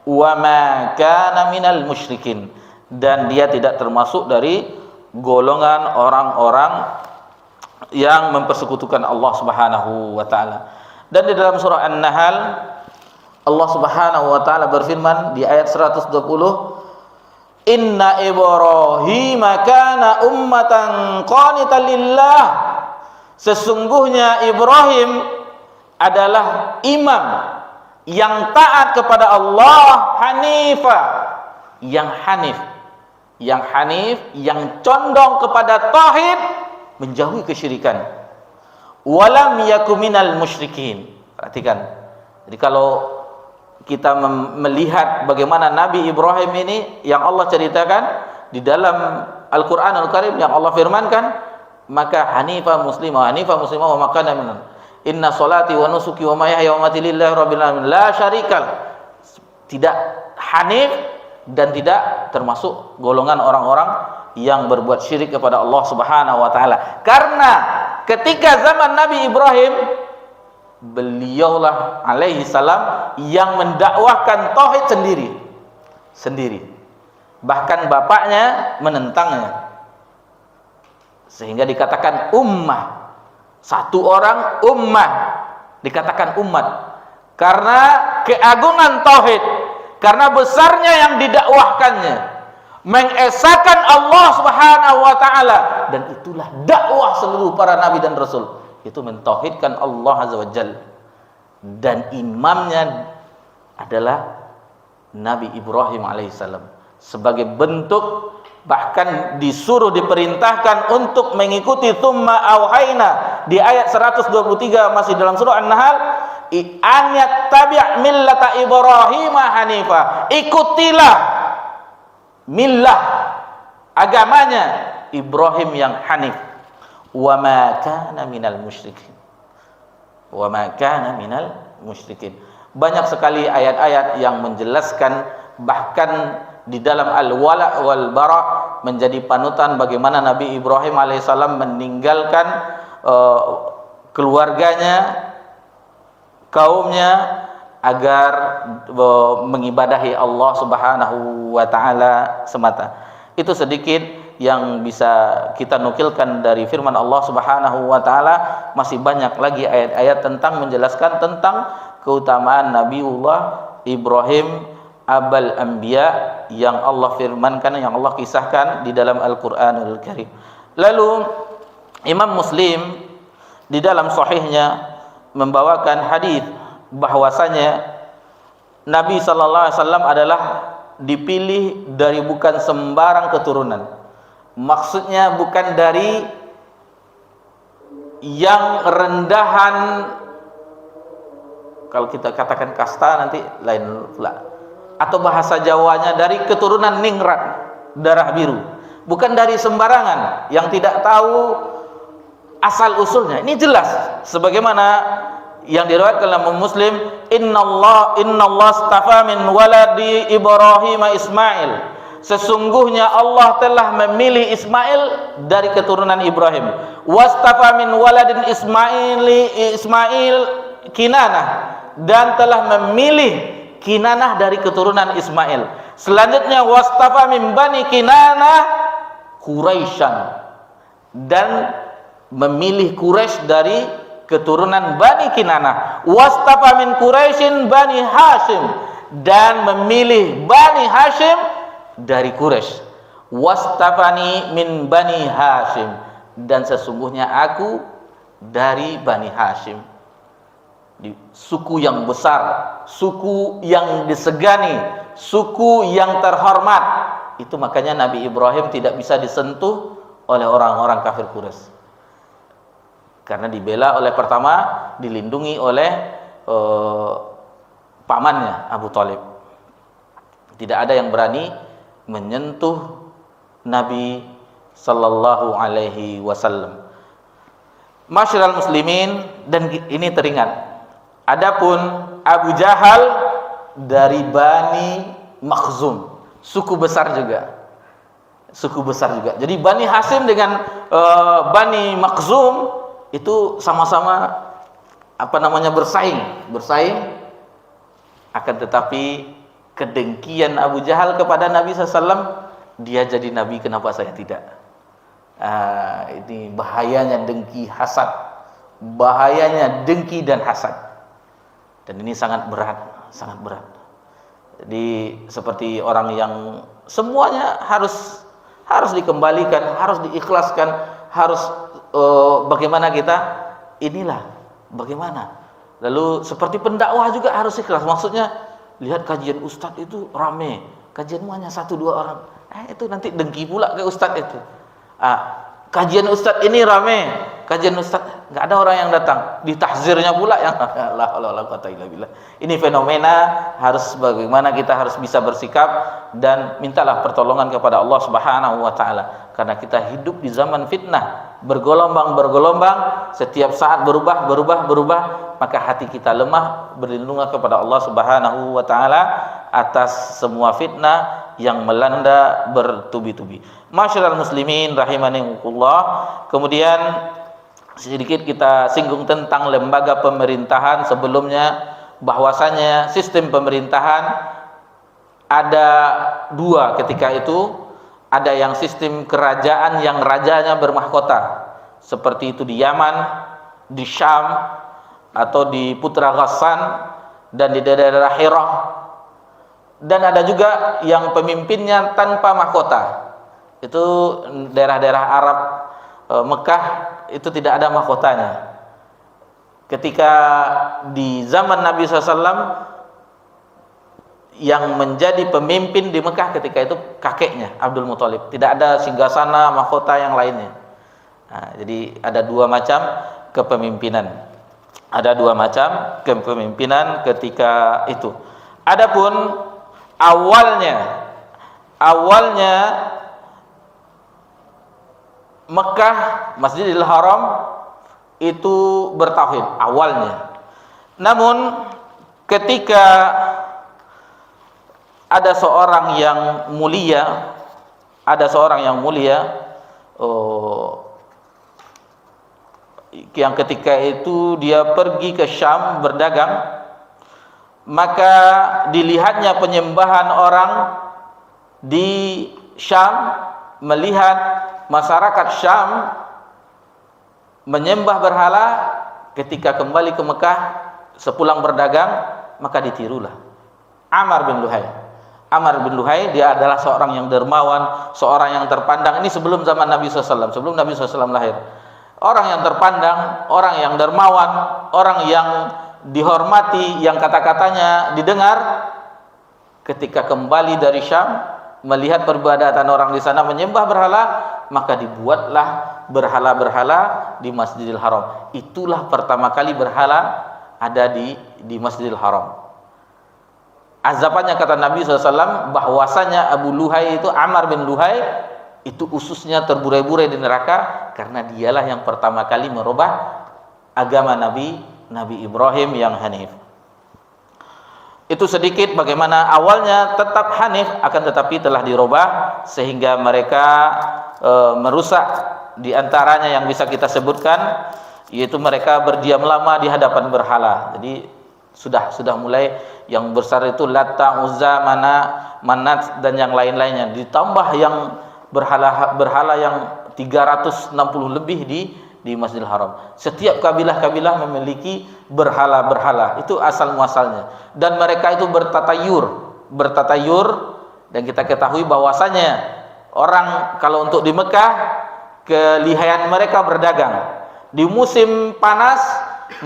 Wa ma kana minal musyrikin, dan dia tidak termasuk dari golongan orang-orang yang mempersekutukan Allah Subhanahu wa taala. Dan di dalam surah An-Nahl Allah Subhanahu wa taala berfirman di ayat 120, Inna Ibrahim kana ummatan qanitan lillah. Sesungguhnya Ibrahim adalah imam yang taat kepada Allah, hanifa, yang hanif, yang condong kepada tauhid, menjauhi kesyirikan. Walam yakum minal musyrikin. Perhatikan. Jadi kalau kita melihat bagaimana Nabi Ibrahim ini yang Allah ceritakan di dalam Al-Qur'anul Karim, yang Allah firmankan, maka hanifah muslimah wa makana minal. Inna salati wa nusuki wa mahyaya wa mamati lillahi rabbil alamin la syarikal. Tidak hanif dan tidak termasuk golongan orang-orang yang berbuat syirik kepada Allah Subhanahu wa taala. Karena ketika zaman Nabi Ibrahim, beliaulah alaihi salam yang mendakwahkan tauhid sendiri. Bahkan bapaknya menentangnya. Sehingga dikatakan ummah. Satu orang ummah, dikatakan umat. Karena keagungan tauhid, karena besarnya yang didakwahkannya, mengesahkan Allah Subhanahu wa taala, dan itulah dakwah seluruh para nabi dan rasul, itu mentauhidkan Allah Azza wa Jalla. Dan imamnya adalah Nabi Ibrahim alaihissalam. Sebagai bentuk, bahkan disuruh, diperintahkan untuk mengikuti tsumma auhayna di ayat 123 masih dalam surah An-Nahl, an yattabi' millata Ibrahim hanifa. Ikutilah millah, agamanya Ibrahim yang hanif. Wa ma kana minal musyrikin. Banyak sekali ayat-ayat yang menjelaskan, bahkan di dalam al-wala wal bara menjadi panutan bagaimana Nabi Ibrahim alaihissalam meninggalkan keluarganya, kaumnya, agar mengibadahi Allah Subhanahu wa taala semata. Itu sedikit yang bisa kita nukilkan dari firman Allah Subhanahu wa taala. Masih banyak lagi ayat-ayat tentang menjelaskan tentang keutamaan Nabiullah Ibrahim abal anbiya yang Allah firmankan, yang Allah kisahkan di dalam Al-Qur'anul Karim. Lalu Imam Muslim di dalam sahihnya membawakan hadis bahwasanya Nabi sallallahu alaihi wasallam adalah dipilih dari bukan sembarang keturunan. Maksudnya bukan dari yang rendahan, kalau kita katakan kasta nanti lain pula. Atau bahasa Jawanya dari keturunan ningrat, darah biru. Bukan dari sembarangan yang tidak tahu asal usulnya. Ini jelas sebagaimana yang diriwayatkan oleh Muslim, innallaha astafa min waladi Ibrahim Ismail. Sesungguhnya Allah telah memilih Ismail dari keturunan Ibrahim. Wastafa min waladin Ismail Kinanah, dan telah memilih Kinanah dari keturunan Ismail. Selanjutnya wastafa min bani Kinanah Quraisyan, dan memilih Quraisy dari keturunan Bani Kinanah. Wastafa min Quraisyin Bani Hashim, dan memilih Bani Hashim dari Quraisy. Wastafani min Bani Hashim, dan sesungguhnya aku dari Bani Hashim. Di suku yang besar, suku yang disegani, suku yang terhormat. Itu makanya Nabi Ibrahim tidak bisa disentuh oleh orang-orang kafir Quraisy. Karena dibela oleh, pertama dilindungi oleh pamannya Abu Thalib. Tidak ada yang berani menyentuh Nabi sallallahu alaihi wasallam. Masyiral muslimin, dan ini teringat. Adapun Abu Jahal dari Bani Makhzum, suku besar juga. Jadi Bani Hashim dengan Bani Makhzum itu sama-sama bersaing. Akan tetapi kedengkian Abu Jahal kepada Nabi SAW, dia jadi Nabi, kenapa saya tidak? Ini bahayanya dengki, hasad. Bahayanya dengki dan hasad. Dan ini sangat berat, sangat berat. Jadi seperti orang yang semuanya harus dikembalikan, harus diikhlaskan, harus bagaimana kita, inilah bagaimana. Lalu seperti pendakwah juga harus ikhlas. Maksudnya lihat kajian ustadz itu rame, kajianmu hanya 1-2 orang, itu nanti dengki pula ke ustadz itu. Kajian ustadz ini rame, kajian ustadz nggak ada orang yang datang, ditahzirnya pula yang la quwata illa billah. Ini fenomena, harus bagaimana kita harus bisa bersikap dan mintalah pertolongan kepada Allah Subhanahu wa taala, karena kita hidup di zaman fitnah, bergelombang, setiap saat berubah, maka hati kita lemah. Berlindunglah kepada Allah Subhanahu wa taala atas semua fitnah yang melanda bertubi-tubi. Masyaallah muslimin rahimanillah. Kemudian sedikit kita singgung tentang lembaga pemerintahan sebelumnya, bahwasanya sistem pemerintahan ada 2 ketika itu. Ada yang sistem kerajaan yang rajanya bermahkota, seperti itu di Yaman, di Syam, atau di Putra Ghassan, dan di daerah Hirah. Dan ada juga yang pemimpinnya tanpa mahkota. Itu daerah-daerah Arab, Mekah itu tidak ada mahkotanya. Ketika di zaman Nabi SAW, yang menjadi pemimpin di Mekah ketika itu kakeknya Abdul Muthalib. Tidak ada singgasana mahkota yang lainnya. Jadi ada 2 macam kepemimpinan. Ada 2 macam kepemimpinan ketika itu. Adapun awalnya Mekah, Masjidil Haram itu bertauhid awalnya. Namun ketika ada seorang yang mulia, yang ketika itu dia pergi ke Syam berdagang, maka dilihatnya penyembahan orang di Syam, melihat masyarakat Syam menyembah berhala. Ketika kembali ke Mekah sepulang berdagang, maka ditirulah Amr bin Luhai. Dia adalah seorang yang dermawan, seorang yang terpandang. Ini sebelum zaman Nabi SAW, sebelum Nabi SAW lahir. Orang yang terpandang, orang yang dermawan, orang yang dihormati, yang kata-katanya didengar. Ketika kembali dari Syam, melihat peribadatan orang di sana menyembah berhala, maka dibuatlah berhala-berhala di Masjidil Haram. Itulah pertama kali berhala ada di Masjidil Haram. Azabannya kata Nabi SAW bahwasanya Abu Luhai itu, Amr bin Luhai itu ususnya terburai-burai di neraka, karena dialah yang pertama kali merubah agama Nabi Ibrahim yang Hanif. Itu sedikit bagaimana awalnya tetap Hanif, akan tetapi telah dirubah sehingga mereka merusak. Di antaranya yang bisa kita sebutkan, yaitu mereka berdiam lama di hadapan berhala. Jadi sudah mulai yang besar itu Latta, Uzza, Manat dan yang lain-lainnya, ditambah yang berhala yang 360 lebih di Masjidil Haram. Setiap kabilah-kabilah memiliki berhala-berhala. Itu asal muasalnya. Dan mereka itu bertatayur, dan kita ketahui bahwasanya orang kalau untuk di Mekah, kelihayan mereka berdagang. Di musim panas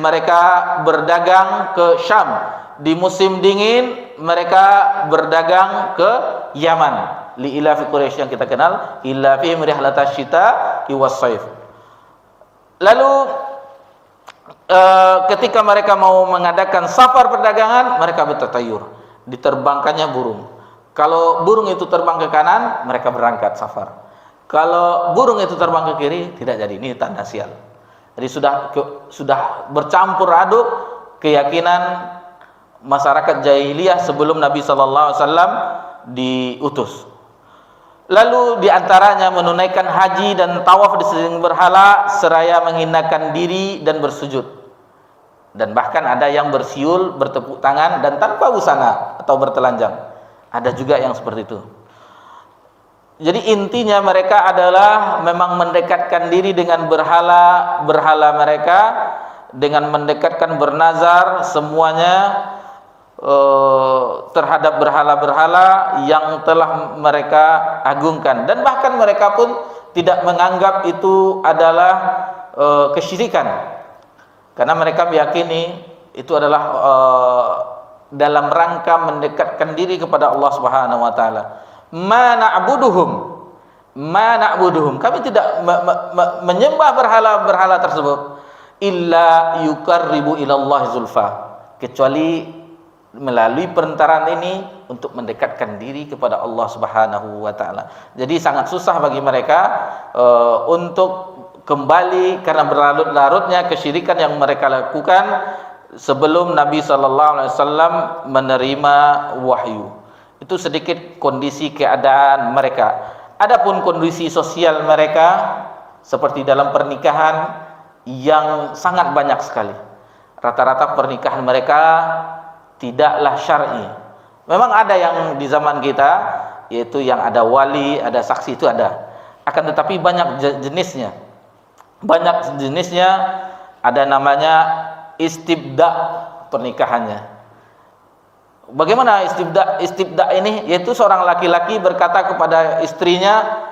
mereka berdagang ke Syam. Di musim dingin mereka berdagang ke Yaman. Li ilafi Quraisy yang kita kenal, ilafihim rihlatasyita syita was saif. Lalu ketika mereka mau mengadakan safar perdagangan, mereka bertatayur, diterbangkannya burung. Kalau burung itu terbang ke kanan, mereka berangkat safar. Kalau burung itu terbang ke kiri, tidak jadi. Ini tanda sial. Jadi sudah bercampur aduk keyakinan masyarakat jahiliyah sebelum Nabi SAW diutus. Lalu diantaranya menunaikan haji dan tawaf di sekeliling berhala seraya menghinakan diri dan bersujud. Dan bahkan ada yang bersiul, bertepuk tangan dan tanpa busana atau bertelanjang. Ada juga yang seperti itu. Jadi intinya mereka adalah memang mendekatkan diri dengan berhala mereka, dengan mendekatkan bernazar semuanya terhadap berhala-berhala yang telah mereka agungkan, dan bahkan mereka pun tidak menganggap itu adalah kesyirikan, karena mereka meyakini itu adalah dalam rangka mendekatkan diri kepada Allah Subhanahu wa taala. Ma na'buduhum, kami tidak menyembah berhala-berhala tersebut illa yuqarribu ilallahi zulfa, kecuali melalui perantaraan ini untuk mendekatkan diri kepada Allah Subhanahu wa taala. Jadi sangat susah bagi mereka untuk kembali, karena berlarut-larutnya kesyirikan yang mereka lakukan sebelum Nabi sallallahu alaihi wasallam menerima wahyu. Itu sedikit kondisi keadaan mereka. Adapun kondisi sosial mereka seperti dalam pernikahan yang sangat banyak sekali. Rata-rata pernikahan mereka tidaklah syar'i. Memang ada yang di zaman kita, yaitu yang ada wali, ada saksi, itu ada. Akan tetapi banyak jenisnya. Banyak jenisnya, ada namanya istibda pernikahannya. Bagaimana istibda ini? Yaitu seorang laki-laki berkata kepada istrinya,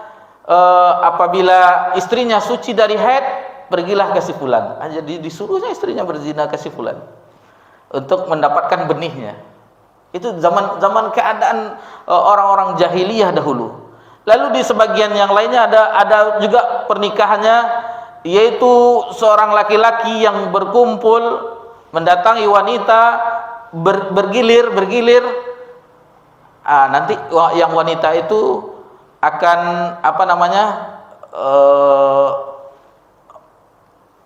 apabila istrinya suci dari haid, pergilah ke si fulan. Jadi disuruhnya istrinya berzina ke si fulan untuk mendapatkan benihnya. Itu zaman keadaan orang-orang jahiliyah dahulu. Lalu di sebagian yang lainnya ada juga pernikahannya, yaitu seorang laki-laki yang berkumpul mendatangi wanita bergilir. Nanti yang wanita itu akan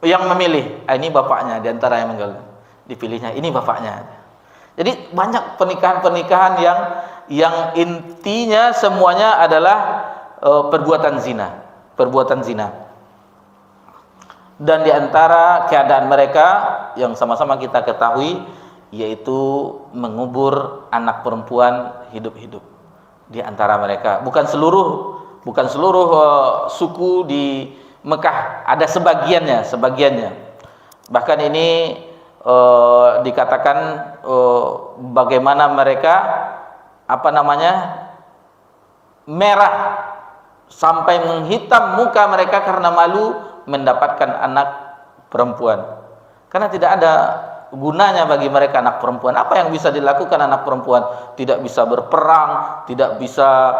yang memilih, ini bapaknya, di antara yang meninggal dipilihnya, ini bapaknya. Jadi banyak pernikahan-pernikahan yang intinya semuanya adalah perbuatan zina. Dan di antara keadaan mereka yang sama-sama kita ketahui, yaitu mengubur anak perempuan hidup-hidup. Di antara mereka, bukan seluruh suku di Mekah, ada sebagiannya. Bahkan ini dikatakan bagaimana mereka merah sampai menghitam muka mereka karena malu mendapatkan anak perempuan. Karena tidak ada gunanya bagi mereka anak perempuan. Apa yang bisa dilakukan anak perempuan? Tidak bisa berperang, tidak bisa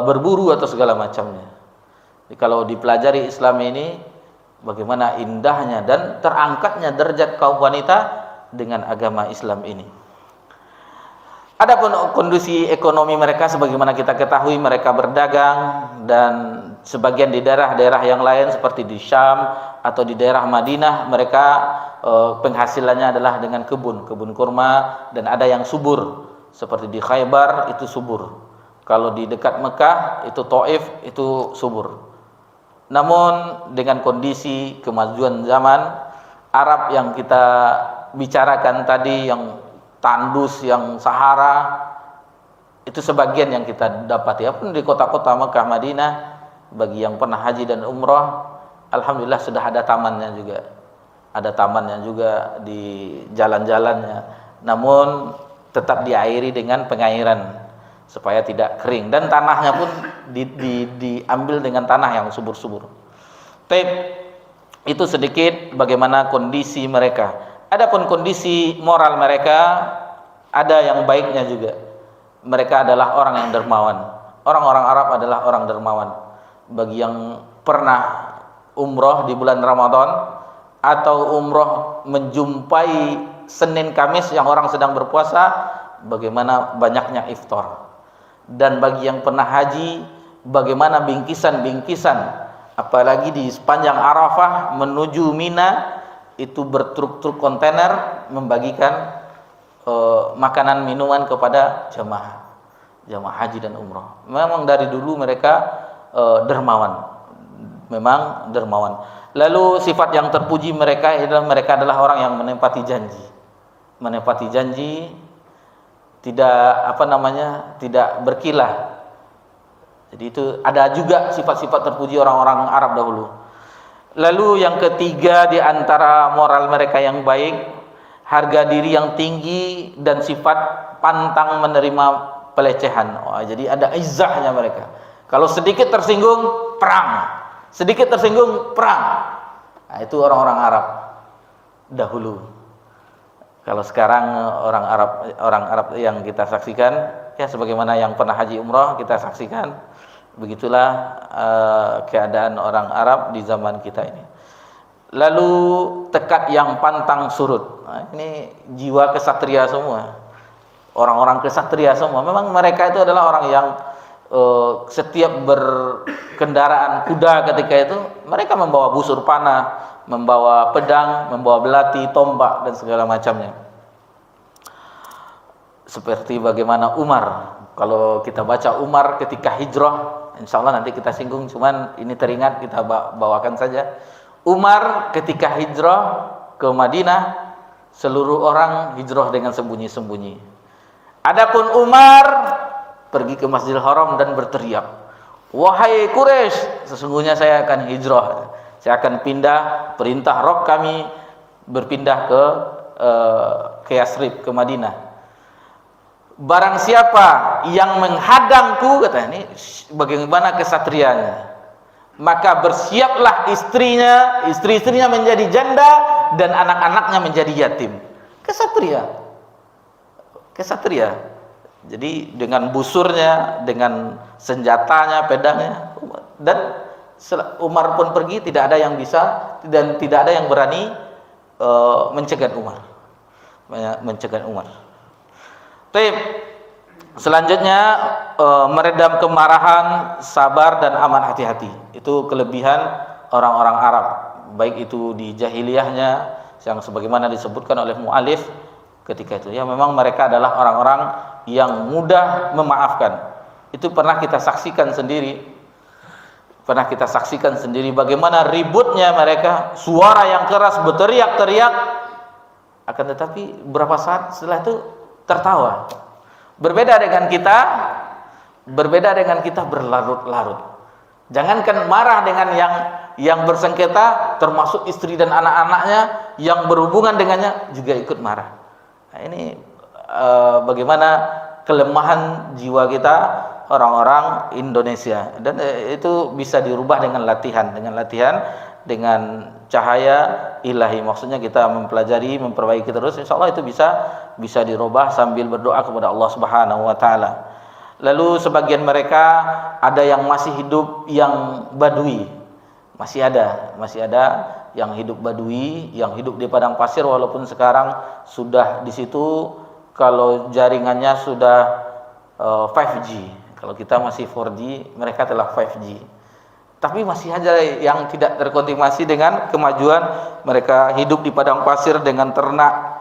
berburu atau segala macamnya. Jadi kalau dipelajari Islam ini, bagaimana indahnya dan terangkatnya derajat kaum wanita dengan agama Islam ini. Adapun kondisi ekonomi mereka, sebagaimana kita ketahui, mereka berdagang, dan sebagian di daerah-daerah yang lain seperti di Syam atau di daerah Madinah, mereka penghasilannya adalah dengan kebun kurma, dan ada yang subur seperti di Khaybar, itu subur. Kalau di dekat Mekah itu Taif, itu subur. Namun dengan kondisi kemajuan zaman, Arab yang kita bicarakan tadi, yang tandus, yang Sahara, itu sebagian yang kita dapati. Pun di kota-kota Mekah, Madinah, bagi yang pernah haji dan umrah, alhamdulillah sudah ada tamannya juga. Ada tamannya juga di jalan-jalannya. Namun tetap diairi dengan pengairan supaya tidak kering, dan tanahnya pun diambil dengan tanah yang subur-subur. Itu sedikit bagaimana kondisi mereka. Adapun kondisi moral mereka, ada yang baiknya juga. Mereka adalah orang yang dermawan. Orang-orang Arab adalah orang dermawan. Bagi yang pernah umroh di bulan Ramadan atau umroh menjumpai Senin Kamis yang orang sedang berpuasa, bagaimana banyaknya iftar. Dan bagi yang pernah haji, bagaimana bingkisan-bingkisan, apalagi di sepanjang Arafah menuju Mina, itu bertruk-truk kontainer membagikan makanan minuman kepada jamaah haji dan umrah. Memang dari dulu mereka dermawan, memang dermawan. Lalu sifat yang terpuji mereka adalah orang yang menepati janji, tidak berkilah. Jadi itu ada juga sifat-sifat terpuji orang-orang Arab dahulu. Lalu yang ketiga di antara moral mereka yang baik, harga diri yang tinggi dan sifat pantang menerima pelecehan. Oh, jadi ada izzahnya mereka. Kalau sedikit tersinggung, perang. Sedikit tersinggung, perang. Nah, itu orang-orang Arab dahulu. Kalau sekarang orang Arab yang kita saksikan, ya sebagaimana yang pernah haji umrah kita saksikan, begitulah keadaan orang Arab di zaman kita ini. Lalu tekad yang pantang surut. Nah, ini jiwa kesatria semua. Orang-orang kesatria semua. Memang mereka itu adalah orang yang setiap berkendaraan kuda ketika itu mereka membawa busur panah, membawa pedang, membawa belati, tombak dan segala macamnya. Seperti bagaimana Umar. Kalau kita baca Umar ketika hijrah, insya Allah nanti kita singgung, cuman ini teringat kita bawakan saja. Umar ketika hijrah ke Madinah, seluruh orang hijrah dengan sembunyi-sembunyi. Adapun Umar pergi ke Masjidil Haram dan berteriak, "Wahai Quraisy, sesungguhnya saya akan hijrah. Saya akan pindah, perintah Rabb kami berpindah ke Yasrib, ke Madinah. Barang siapa yang menghadangku," kata ini, bagaimana kesatrianya, "maka bersiaplah istri-istrinya menjadi janda dan anak-anaknya menjadi yatim." Kesatria. Jadi dengan busurnya, dengan senjatanya, pedangnya, dan Umar pun pergi, tidak ada yang bisa dan tidak ada yang berani mencegat Umar. Baik. Selanjutnya meredam kemarahan, sabar dan aman hati-hati. Itu kelebihan orang-orang Arab, baik itu di jahiliyahnya yang sebagaimana disebutkan oleh mu'alif ketika itu. Ya memang mereka adalah orang-orang yang mudah memaafkan. Itu pernah kita saksikan sendiri. Bagaimana ributnya mereka, suara yang keras, berteriak-teriak, akan tetapi berapa saat setelah itu tertawa. Berbeda dengan kita berlarut-larut. Jangankan marah dengan yang bersengketa, termasuk istri dan anak-anaknya yang berhubungan dengannya juga ikut marah. Nah, ini bagaimana kelemahan jiwa kita orang-orang Indonesia, dan itu bisa dirubah dengan latihan, dengan cahaya ilahi. Maksudnya kita mempelajari, memperbaiki terus, insya Allah itu bisa dirubah sambil berdoa kepada Allah Subhanahu wa taala. Lalu sebagian mereka ada yang masih hidup yang badui. Masih ada yang hidup badui, yang hidup di padang pasir, walaupun sekarang sudah di situ kalau jaringannya sudah 5G. Kalau kita masih 4G, mereka telah 5G. Tapi masih ada yang tidak terkonfirmasi dengan kemajuan. Mereka hidup di padang pasir dengan ternak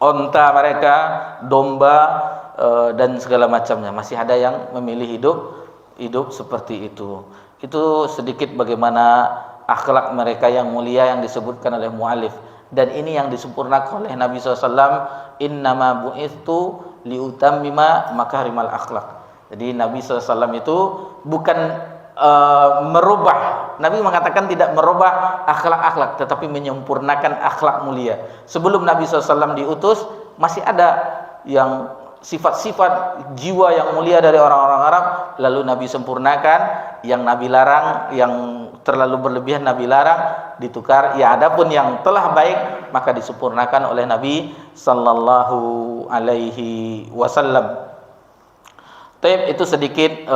onta mereka, domba, dan segala macamnya. Masih ada yang memilih hidup seperti itu. Itu sedikit bagaimana akhlak mereka yang mulia yang disebutkan oleh mu'alif. Dan ini yang disempurnakan oleh Nabi SAW. Innama bu'ithu liutammima makarimal akhlak. Jadi Nabi SAW itu bukan merubah. Nabi mengatakan tidak merubah akhlak-akhlak, tetapi menyempurnakan akhlak mulia. Sebelum Nabi SAW diutus, masih ada yang sifat-sifat jiwa yang mulia dari orang-orang Arab, lalu Nabi sempurnakan. Yang Nabi larang, yang terlalu berlebihan Nabi larang, ditukar. Ya, adapun yang telah baik maka disempurnakan oleh Nabi sallallahu alaihi wasallam. Itu sedikit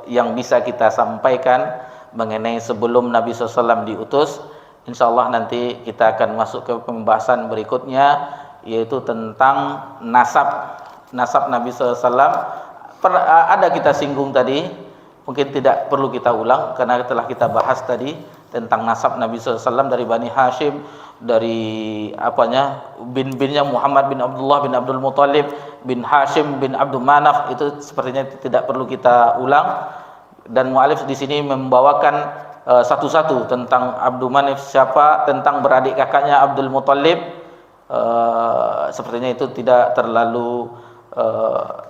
yang bisa kita sampaikan mengenai sebelum Nabi SAW diutus. Insyaallah nanti kita akan masuk ke pembahasan berikutnya, yaitu tentang nasab Nabi SAW. Ada kita singgung tadi, mungkin tidak perlu kita ulang karena telah kita bahas tadi tentang nasab Nabi SAW dari Bani Hashim, dari bin-binnya Muhammad bin Abdullah bin Abdul Muttalib bin Hashim bin Abdul Manaf. Itu sepertinya tidak perlu kita ulang, dan mu'alif di sini membawakan satu-satu tentang Abdul Manaf siapa, tentang beradik kakaknya Abdul Muttalib. Sepertinya itu tidak terlalu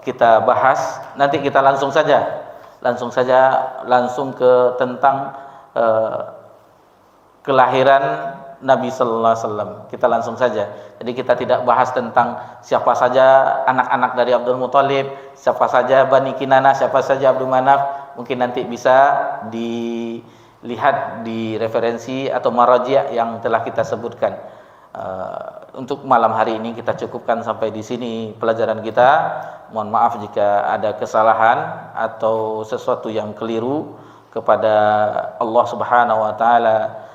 kita bahas. Nanti kita langsung ke tentang eh, kelahiran Nabi sallallahu alaihi wasallam. Kita langsung saja. Jadi kita tidak bahas tentang siapa saja anak-anak dari Abdul Muthalib, siapa saja Bani Kinanah, siapa saja Abdul Manaf. Mungkin nanti bisa dilihat di referensi atau maraji' yang telah kita sebutkan. Untuk malam hari ini kita cukupkan sampai di sini pelajaran kita. Mohon maaf jika ada kesalahan atau sesuatu yang keliru. Kepada Allah Subhanahu wa taala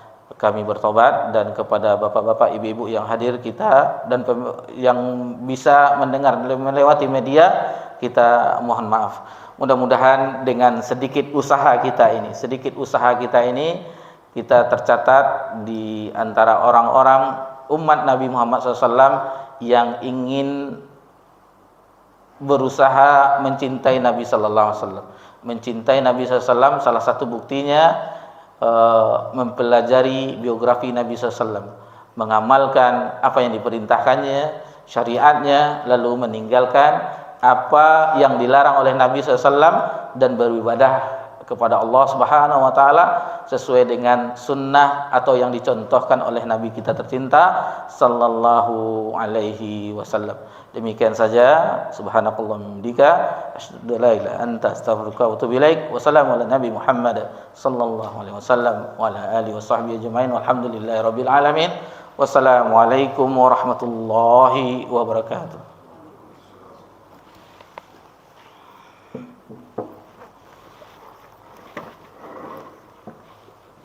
kami bertobat, dan kepada bapak-bapak, ibu-ibu yang hadir kita dan yang bisa mendengar melewati media, kita mohon maaf. Mudah-mudahan dengan sedikit usaha kita ini kita tercatat di antara orang-orang umat Nabi Muhammad SAW yang ingin berusaha mencintai Nabi sallallahu alaihi wasallam. Mencintai Nabi SAW salah satu buktinya mempelajari biografi Nabi SAW, mengamalkan apa yang diperintahkannya, syariatnya, lalu meninggalkan apa yang dilarang oleh Nabi SAW, dan beribadah kepada Allah Subhanahu wa taala sesuai dengan sunnah atau yang dicontohkan oleh Nabi kita tercinta sallallahu alaihi wasallam. Demikian saja. Subhanakallahumma bihamdika asyhadu an la ilaha illa anta astaghfiruka wa atubu ilaik. Wassalamu ala nabi Muhammad sallallahu alaihi wasallam wa ala alihi washabbihi ajmain walhamdulillahi rabbil alamin. Wassalamu alaikum warahmatullahi wabarakatuh.